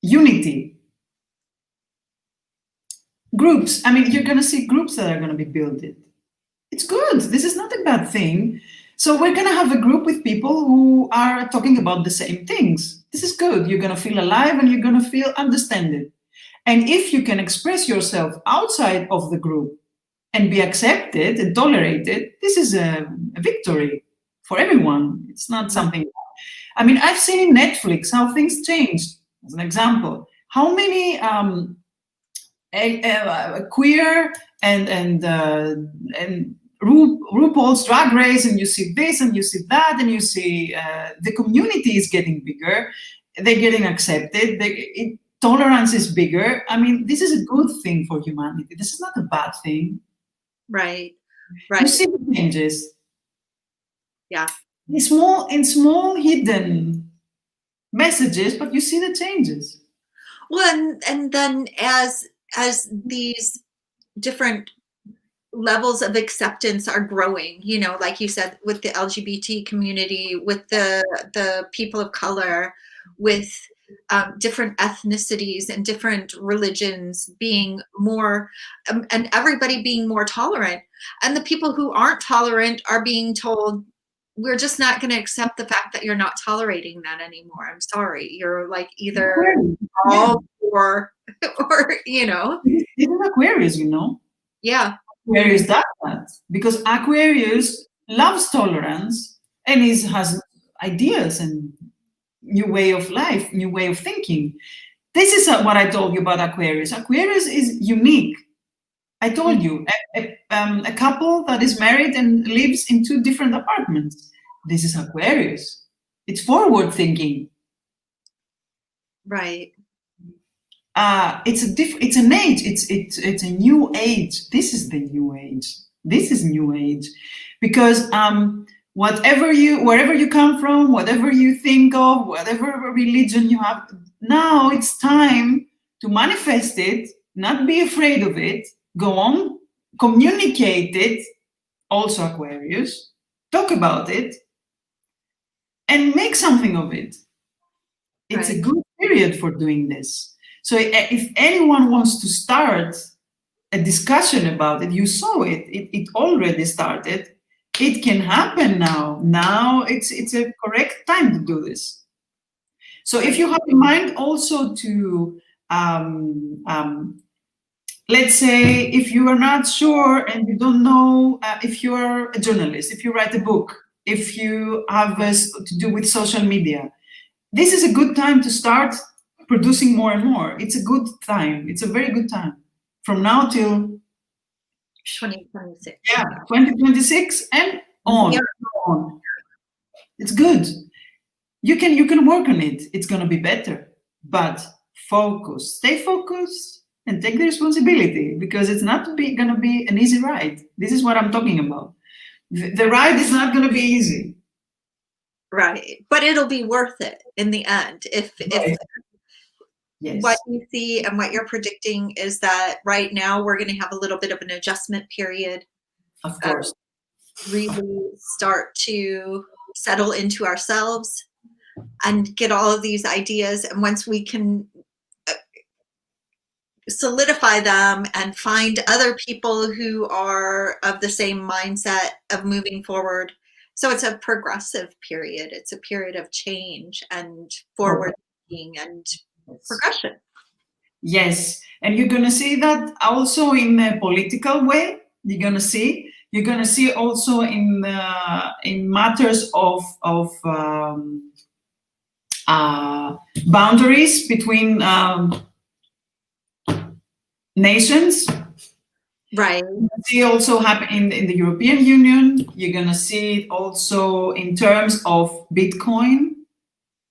unity, groups. I mean, you're going to see groups that are going to be built. It's good. This is not a bad thing. So we're going to have a group with people who are talking about the same things. This is good. You're going to feel alive and you're going to feel understood. And if you can express yourself outside of the group and be accepted and tolerated, this is a victory for everyone. It's not something. I mean, I've seen in Netflix how things changed. As an example, how many queer and RuPaul's Drag Race, and you see this and you see that, and you see the community is getting bigger. They're getting accepted. Tolerance is bigger. I mean, this is a good thing for humanity. This is not a bad thing. Right. You see the changes. Yeah. In small hidden messages, but you see the changes. Well, and then as these different levels of acceptance are growing, you know, like you said, with the LGBT community, with the people of color, with different ethnicities and different religions being more, and everybody being more tolerant. And the people who aren't tolerant are being told, we're just not going to accept the fact that you're not tolerating that anymore. I'm sorry. You're like either all or, you know. Even Aquarius, you know. Yeah. Aquarius does that because Aquarius loves tolerance and has ideas and new way of life, new way of thinking. This is what I told you about Aquarius. Aquarius is unique. I told you, a couple that is married and lives in 2 different apartments. This is Aquarius. It's forward thinking. Right. It's an age. It's a new age. This is the new age. This is new age, because wherever you come from, whatever you think of, whatever religion you have, now it's time to manifest it. Not be afraid of it. Go on, communicate it. Also Aquarius, talk about it, and make something of it. It's a good period for doing this. So if anyone wants to start a discussion about it, you saw it. It already started. It can happen now. Now it's a correct time to do this. So if you have in mind also to, let's say, if you are not sure and you don't know, if you're a journalist, if you write a book, if you have to do with social media, this is a good time to start producing more and more. It's a good time. It's a very good time. From now till 2026. Yeah, 2026 and on. Yeah. On. It's good. You can work on it. It's gonna be better. But focus. Stay focused and take the responsibility, because it's not gonna be an easy ride. This is what I'm talking about. The ride is not gonna be easy. Right. But it'll be worth it in the end. If Yes. what you see and what you're predicting is that right now we're going to have a little bit of an adjustment period. Of course. Really start to settle into ourselves and get all of these ideas. And once we can solidify them and find other people who are of the same mindset of moving forward. So it's a progressive period. It's a period of change and forward thinking and progression. Yes, and you're gonna see that also in a political way. You're gonna see also in matters of boundaries between nations. Right. You see also happen in the European Union. You're gonna see it also in terms of Bitcoin.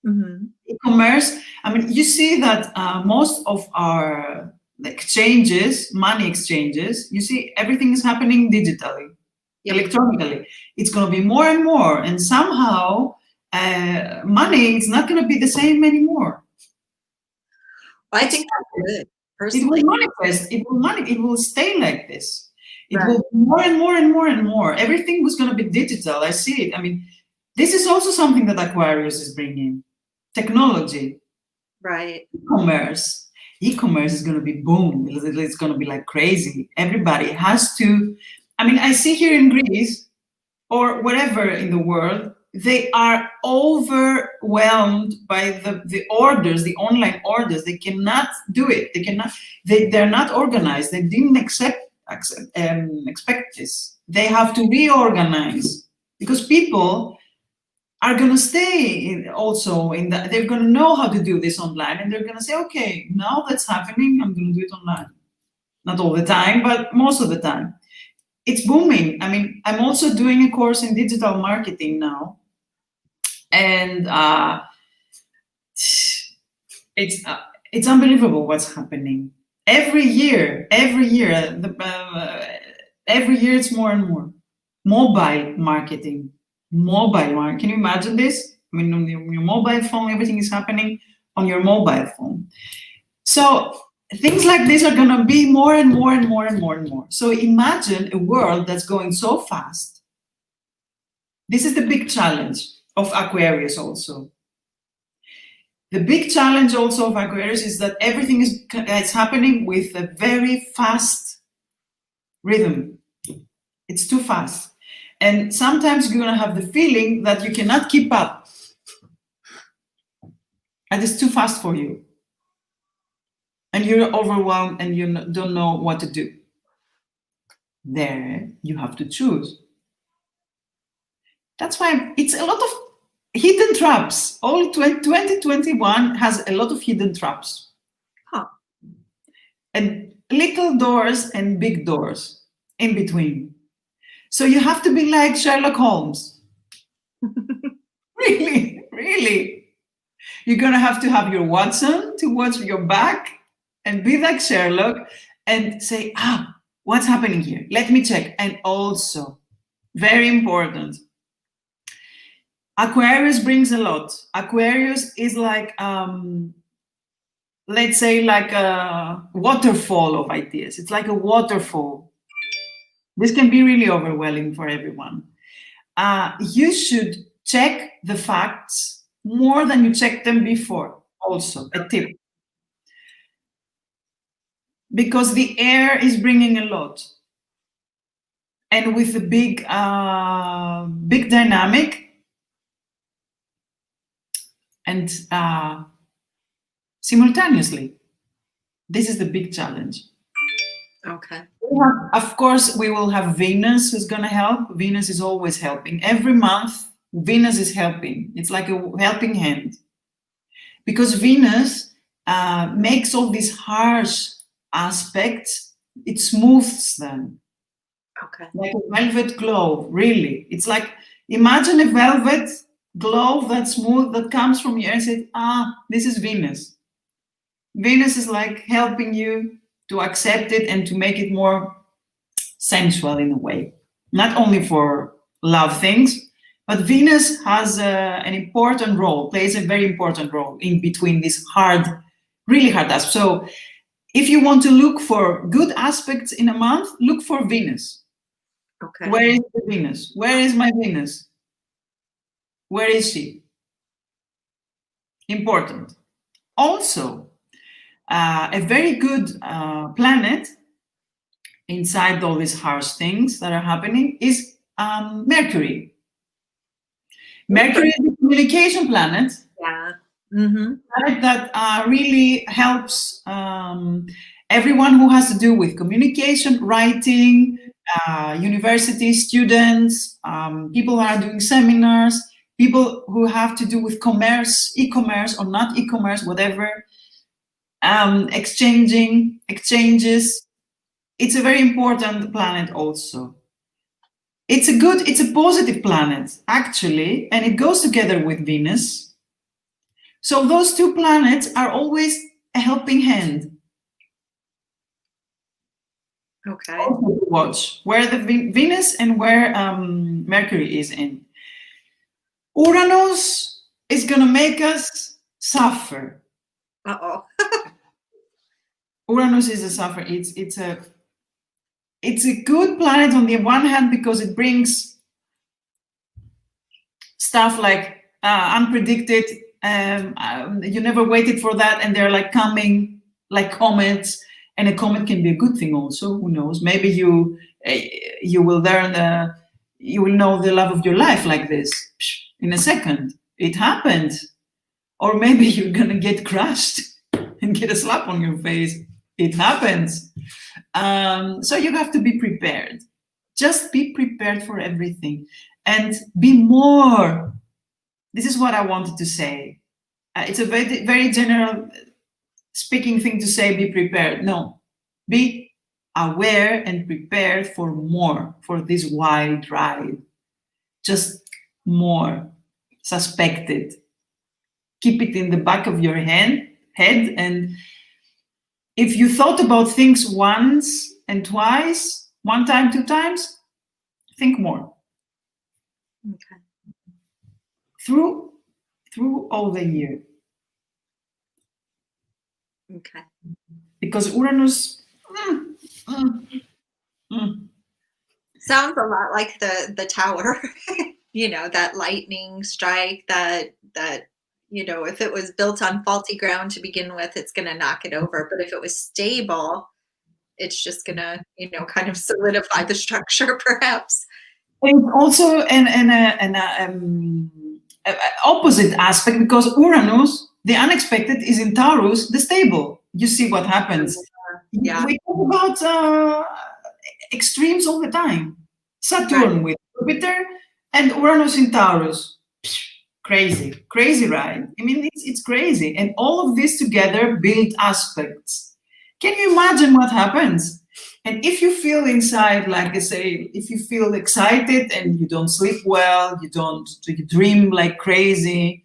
Mm-hmm. E-commerce. I mean, you see that most of our exchanges, money exchanges, you see everything is happening digitally, electronically. It's going to be more and more, and somehow money is not going to be the same anymore. I think that's good. Personally. It will manifest. It will stay like this. It Right. will be more and more and more and more. Everything was going to be digital. I see it. I mean, this is also something that Aquarius is bringing. Technology. Right. E-commerce. E-commerce is going to be boom. It's going to be like crazy. Everybody has to. I mean, I see here in Greece or wherever in the world, they are overwhelmed by the orders, the online orders. They cannot do it. They cannot. They're not organized. They didn't expect this. They have to reorganize because people are going to stay also in that. They're going to know how to do this online, and they're going to say, okay, now that's happening, I'm going to do it online. Not all the time, but most of the time. It's booming. I mean, I'm also doing a course in digital marketing now, and it's unbelievable what's happening. Every year, it's more and more. Mobile marketing. Can you imagine this? I mean, on your mobile phone, everything is happening on your mobile phone. So things like this are going to be more and more and more and more and more. So imagine a world that's going so fast. This is the big challenge of Aquarius also. The big challenge also of Aquarius is that everything is happening with a very fast rhythm. It's too fast. And sometimes you're going to have the feeling that you cannot keep up. And it's too fast for you. And you're overwhelmed and you don't know what to do. There, you have to choose. That's why it's a lot of hidden traps. All 2021 has a lot of hidden traps. Huh. And little doors and big doors in between. So you have to be like Sherlock Holmes. Really. You're going to have your Watson to watch your back and be like Sherlock and say, what's happening here? Let me check. And also, very important, Aquarius brings a lot. Aquarius is like, let's say, like a waterfall of ideas. It's like a waterfall. This can be really overwhelming for everyone. You should check the facts more than you checked them before. Also, a tip. Because the air is bringing a lot. And with the big dynamic, and simultaneously. This is the big challenge. Okay. Of course, we will have Venus who's going to help. Venus is always helping. Every month, Venus is helping. It's like a helping hand. Because Venus makes all these harsh aspects, it smooths them. Okay. Like a velvet glove, really. It's like, imagine a velvet glove that's smooth, that comes from your and says, this is Venus. Venus is like helping you to accept it and to make it more sensual in a way. Not only for love things, but Venus has an important role, plays a very important role in between these hard, really hard aspects. So if you want to look for good aspects in a month, look for Venus. Okay. Where is the Venus? Where is my Venus? Where is she? Important. Also, a very good planet inside all these harsh things that are happening is Mercury. Mercury is the communication planet. Yeah. Mm-hmm. Planet that really helps everyone who has to do with communication, writing, university students, people who are doing seminars, people who have to do with commerce, e-commerce or not e-commerce, whatever, exchanges. It's a very important planet also. It's a positive planet, actually, and it goes together with Venus. So those two planets are always a helping hand. Okay. Also to watch where the Venus and where Mercury is in. Uranus is going to make us suffer. Uh-oh. Uranus is a suffer. It's a good planet on the one hand because it brings stuff like unpredicted. You never waited for that, and they're like coming like comets. And a comet can be a good thing also. Who knows? Maybe you will learn. You will know the love of your life like this in a second. It happened. Or maybe you're gonna get crushed and get a slap on your face. It happens. So you have to be prepared. Just be prepared for everything and be more. This is what I wanted to say. It's a very, very general speaking thing to say, be prepared. No, be aware and prepared for more, for this wild ride. Just more. Suspect it. Keep it in the back of your head, and if you thought about things once and twice, one time, two times, think more. Okay. Through all the year. Okay. Because Uranus sounds a lot like the tower. You know, that lightning strike that you know, if it was built on faulty ground to begin with, it's going to knock it over. But if it was stable, it's just going to, you know, kind of solidify the structure, perhaps. and also an opposite aspect, because Uranus, the unexpected, is in Taurus, the stable. You see what happens. Yeah. We talk about extremes all the time. Saturn with Jupiter and Uranus in Taurus. Crazy ride. I mean, it's crazy. And all of this together build aspects. Can you imagine what happens? And if you feel inside, like I say, if you feel excited and you don't sleep well, you dream like crazy,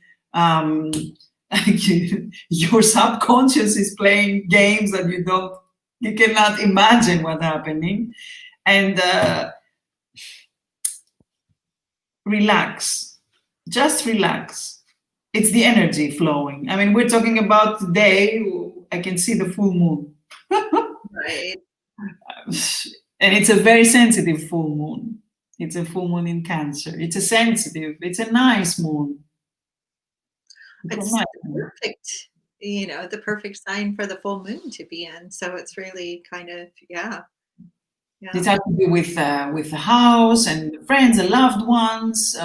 your subconscious is playing games that you cannot imagine what's happening. And relax. Just relax. It's the energy flowing. I mean, we're talking about today, I can see the full moon. Right. And it's a very sensitive full moon. It's a full moon in Cancer. It's a nice moon. It's perfect, you know, the perfect sign for the full moon to be in. So it's really kind of, yeah. Yeah. It has to do with the house and friends and loved ones,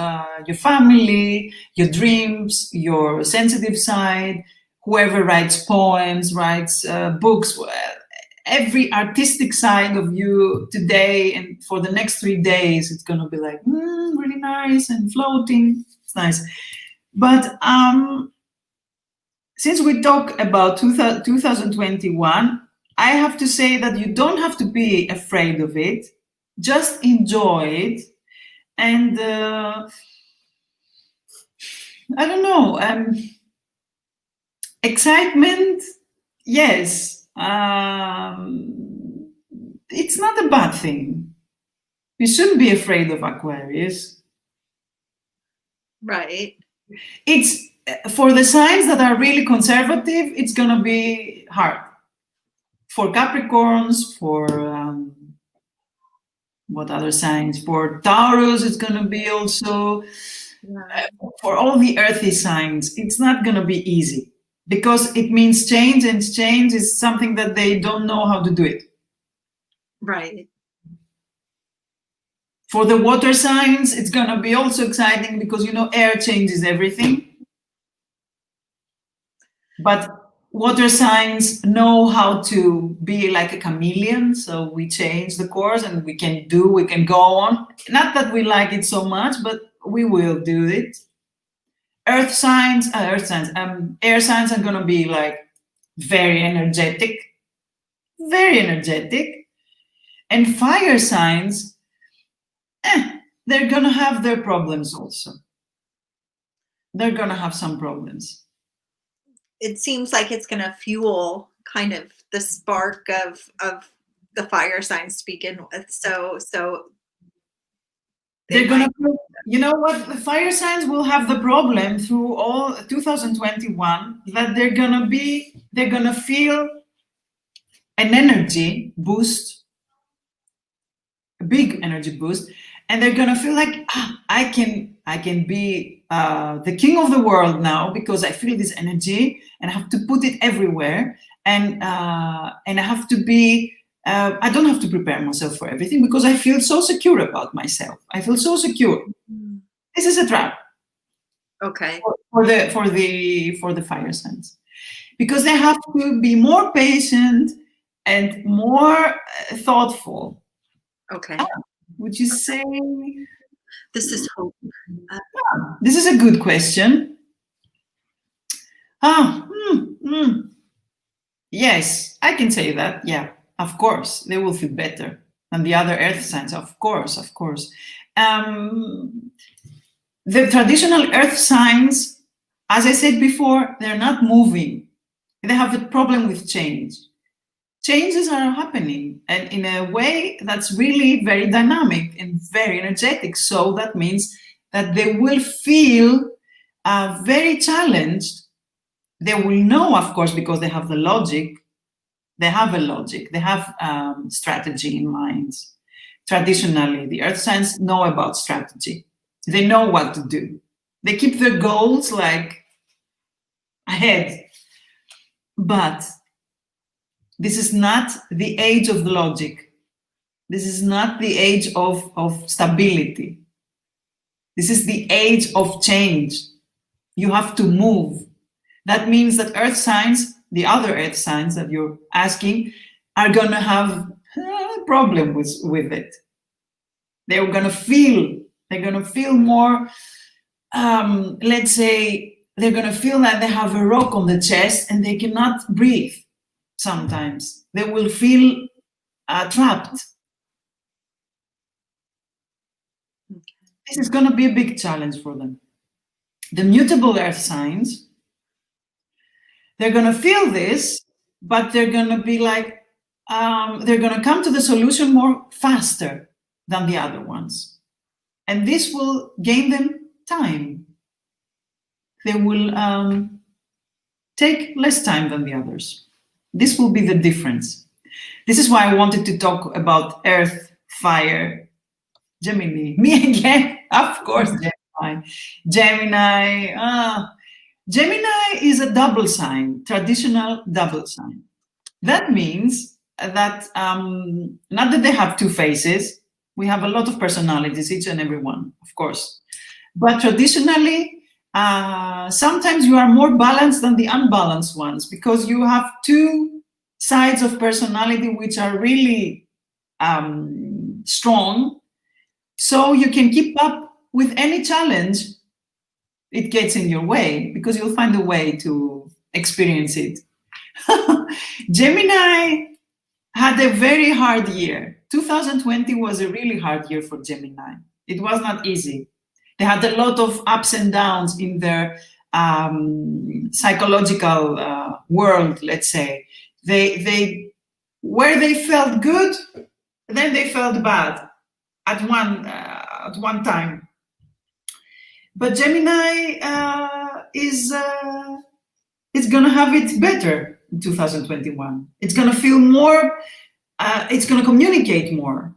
your family, your dreams, your sensitive side, whoever writes poems, writes books, every artistic side of you today and for the next 3 days, it's going to be like, really nice and floating. It's nice. But since we talk about 2021, I have to say that you don't have to be afraid of it. Just enjoy it. And I don't know, excitement, yes. It's not a bad thing. You shouldn't be afraid of Aquarius. Right. It's for the signs that are really conservative, it's going to be hard. For Capricorns, for what other signs? For Taurus, it's going to be also, for all the earthy signs, it's not going to be easy because it means change, and change is something that they don't know how to do it. Right. For the water signs, it's going to be also exciting because, air changes everything. But water signs know how to be like a chameleon, so we change the course and we can go on. Not that we like it so much, but we will do it. Air signs are going to be like very energetic. And fire signs, they're going to have their problems also. They're going to have some problems. It seems like it's going to fuel kind of the spark of the fire signs to begin with. So they're going to, you know what, the fire signs will have the problem through all 2021 that they're going to feel an energy boost, a big energy boost, and they're going to feel like, I can be the king of the world now because I feel this energy and I have to put it everywhere, and I have to be I don't have to prepare myself for everything because I feel so secure about myself. I feel so secure. This is a trap. Okay. For the fire signs, because they have to be more patient and more thoughtful. Okay. Would you say this is hope? This is a good question. Yes, I can say that. Yeah, of course, they will feel better than the other earth signs. Of course. The traditional earth signs, as I said before, they're not moving. They have a problem with change. Changes are happening, and in a way that's really very dynamic and very energetic. So that means that they will feel very challenged. They will know, of course, because they have the logic. They have a logic. They have strategy in mind. Traditionally, the earth signs know about strategy. They know what to do. They keep their goals like ahead. But this is not the age of logic. This is not the age of stability. This is the age of change. You have to move. That means that earth signs, the other earth signs that you're asking, are going to have a problem with it. They're going to feel more, let's say, they're going to feel that they have a rock on the chest and they cannot breathe. Sometimes they will feel trapped. This is going to be a big challenge for them. The mutable earth signs, they're going to feel this, but they're going to be like, they're going to come to the solution more faster than the other ones. And this will gain them time. They will take less time than the others. This will be the difference. This is why I wanted to talk about Earth, Fire, Gemini. Me again, of course, Gemini. Gemini is a double sign, traditional double sign. That means that not that they have two faces. We have a lot of personalities, each and every one, of course. But traditionally, sometimes you are more balanced than the unbalanced ones, because you have two sides of personality which are really strong. So you can keep up with any challenge it gets in your way, because you'll find a way to experience it. Gemini had a very hard year. 2020 was a really hard year for Gemini. It was not easy. They had a lot of ups and downs in their psychological world, let's say. They where they felt good, then they felt bad at one time. But Gemini is gonna have it better in 2021. It's gonna feel more. It's gonna communicate more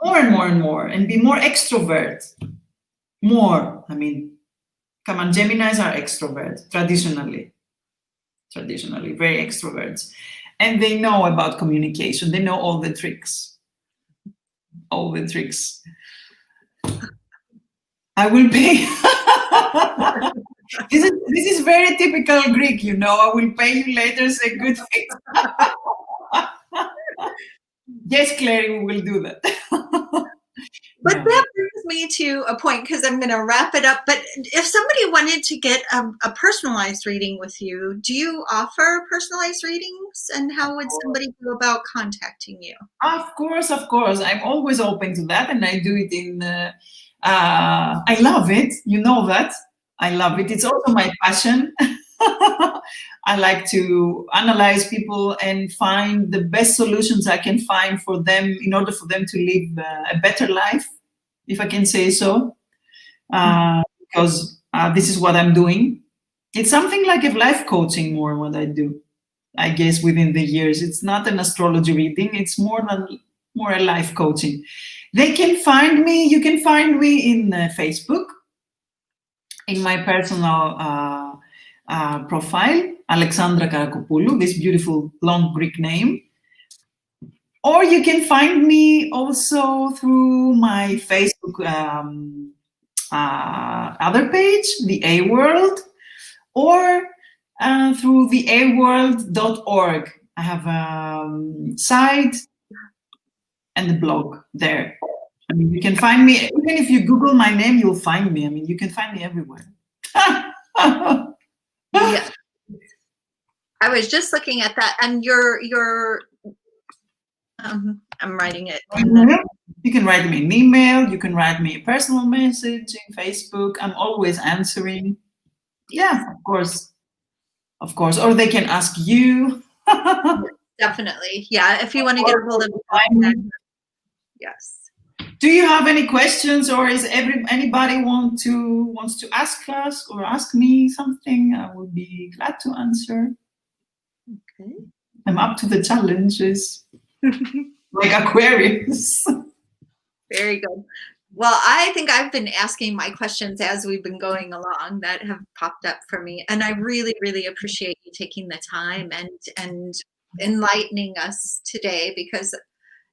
and more and more, and be more extrovert. More. I mean, come on, Geminis are extroverts traditionally. Traditionally, very extroverts, and they know about communication. They know all the tricks. All the tricks. I will pay. This is very typical Greek, you know. I will pay you later. Say good things. Yes, Clary, we will do that. But that brings me to a point, because I'm going to wrap it up. But if somebody wanted to get a personalized reading with you, do you offer personalized readings? And how would somebody go about contacting you? Of course, of course. I'm always open to that, and I do it in. I love it. You know that. I love it. It's also my passion. I like to analyze people and find the best solutions I can find for them, in order for them to live a better life, if I can say so. Because this is what I'm doing. It's something like a life coaching, more what I do, I guess, within the years. It's not an astrology reading. It's more a life coaching. They can find me. You can find me in Facebook, in my personal profile, Alexandra Karakopoulou, this beautiful long Greek name. Or you can find me also through my Facebook other page, the A World, or through the aworld.org. I have a site and a blog there. I mean, you can find me, even if you Google my name, you'll find me. I mean, you can find me everywhere. Yeah. I was just looking at that, and I'm writing it. You can write me an email. You can write me a personal message in Facebook. I'm always answering. Yeah, of course. Or they can ask you. Definitely. Yeah. If you want to get a hold of me. Yes. Do you have any questions, or is anybody wants to ask us or ask me something? I would be glad to answer. Okay. I'm up to the challenges, like Aquarius. Very good. Well, I think I've been asking my questions as we've been going along that have popped up for me, and I really, really appreciate you taking the time and enlightening us today, because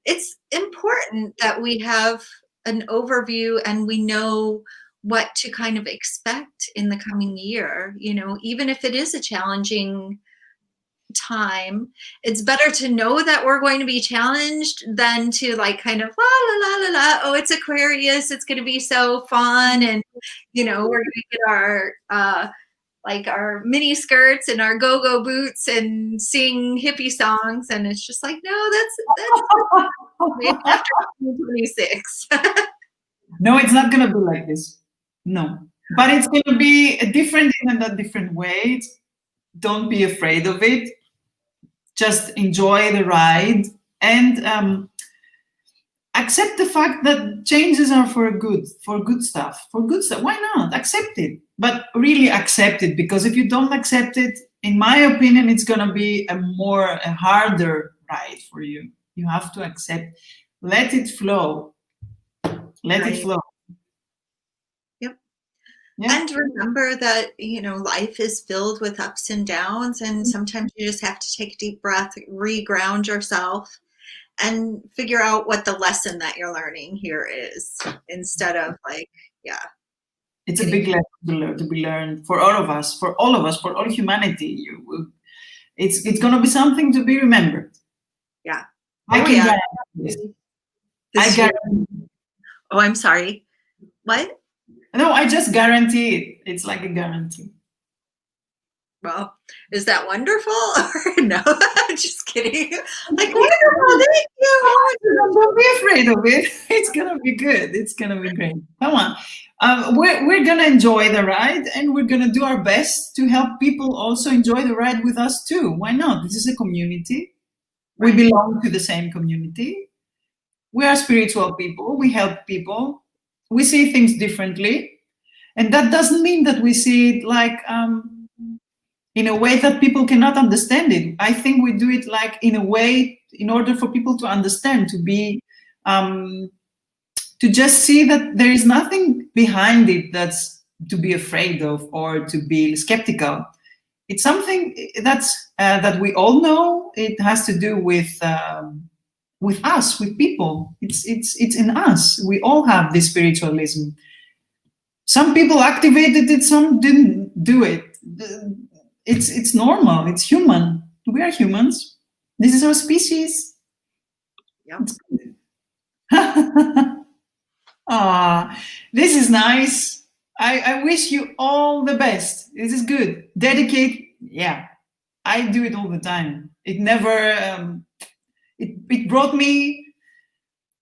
it's important that we have an overview and we know what to kind of expect in the coming year. You know, even if it is a challenging time, it's better to know that we're going to be challenged than to like kind of la la la la la, oh, it's Aquarius, it's going to be so fun, and you know, we're going to get our like our mini skirts and our go-go boots and sing hippie songs, and it's just like, no, that's maybe after 2026. No, it's not going to be like this. No, but it's going to be different in a different way. Don't be afraid of it. Just enjoy the ride, and accept the fact that changes are for good stuff. Why not? Accept it, but really accept it, because if you don't accept it, in my opinion, it's going to be a harder ride for you. You have to accept, let it flow. Let it flow. Yep. Yeah. And remember that, life is filled with ups and downs, and sometimes you just have to take a deep breath, re-ground yourself, and figure out what the lesson that you're learning here is, instead of It's a big lesson to be learned for all of us, for all humanity. It's going to be something to be remembered. Yeah. I can guarantee this. Oh, I'm sorry. What? No, I just guarantee it. It's like a guarantee. Well, is that wonderful or no? Just kidding. Like, wonderful, thank you. Don't be afraid of it. It's gonna be good. It's gonna be great. Come on. We're gonna enjoy the ride, and we're gonna do our best to help people also enjoy the ride with us too. Why not? This is a community. We belong to the same community. We are spiritual people. We help people. We see things differently, and that doesn't mean that we see it like in a way that people cannot understand it. I think we do it like in a way in order for people to understand, to be to just see that there is nothing behind it that's to be afraid of or to be skeptical. It's something that's that we all know. It has to do with us, with people. It's in us. We all have this spiritualism. Some people activated it, some didn't do it. It's normal. It's human. We are humans. This is our species. Yep. This is nice. I wish you all the best. This is good. Dedicate. Yeah, I do it all the time. It never. It brought me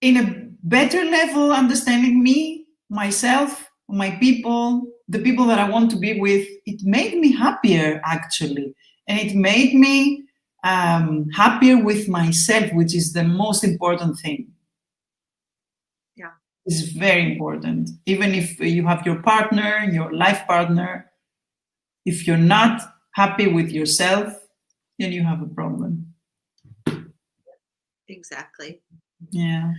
in a better level, understanding me, myself, my people, the people that I want to be with. It made me happier, actually. And it made me happier with myself, which is the most important thing. Yeah. It's very important. Even if you have your partner, your life partner, if you're not happy with yourself, then you have a problem. Exactly. Yeah.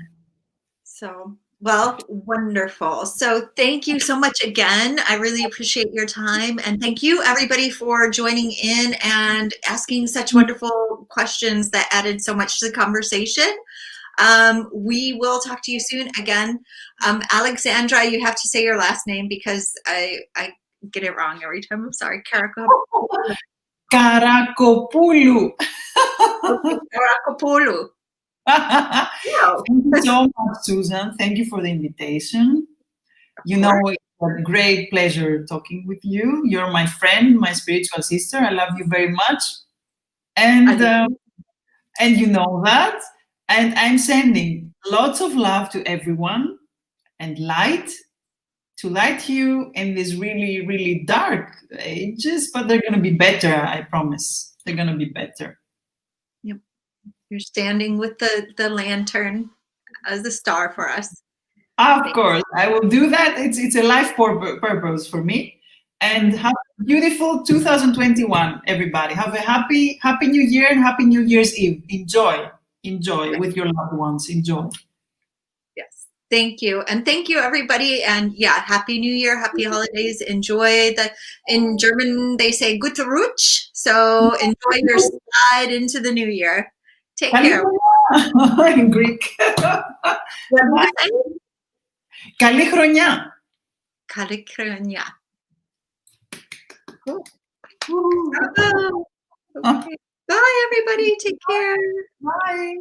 So, well, wonderful. So thank you so much again. I really appreciate your time. And thank you, everybody, for joining in and asking such wonderful questions that added so much to the conversation. We will talk to you soon again. Alexandra, you have to say your last name because I get it wrong every time. I'm sorry. Karakopoulou. Karakopoulou. Thank you so much, Susan. Thank you for the invitation. You know, it's a great pleasure talking with you. You're my friend, my spiritual sister. I love you very much. And you know that. And I'm sending lots of love to everyone and light to light you in these really, really dark ages, but they're going to be better, I promise. They're going to be better. Yep. You're standing with the lantern as the star for us. Of course, I will do that. It's a life purpose for me. And have a beautiful 2021, everybody. Have a happy New Year and happy New Year's Eve. Enjoy with your loved ones. Enjoy. Yes. Thank you. And thank you, everybody. And yeah, happy New Year, happy holidays. Enjoy in German, they say Gute Rutsch. So enjoy your slide into the new year. Take care. In Greek. Kali chronia. Kali chronia. Cool. Okay. Bye, everybody. Take care. Bye.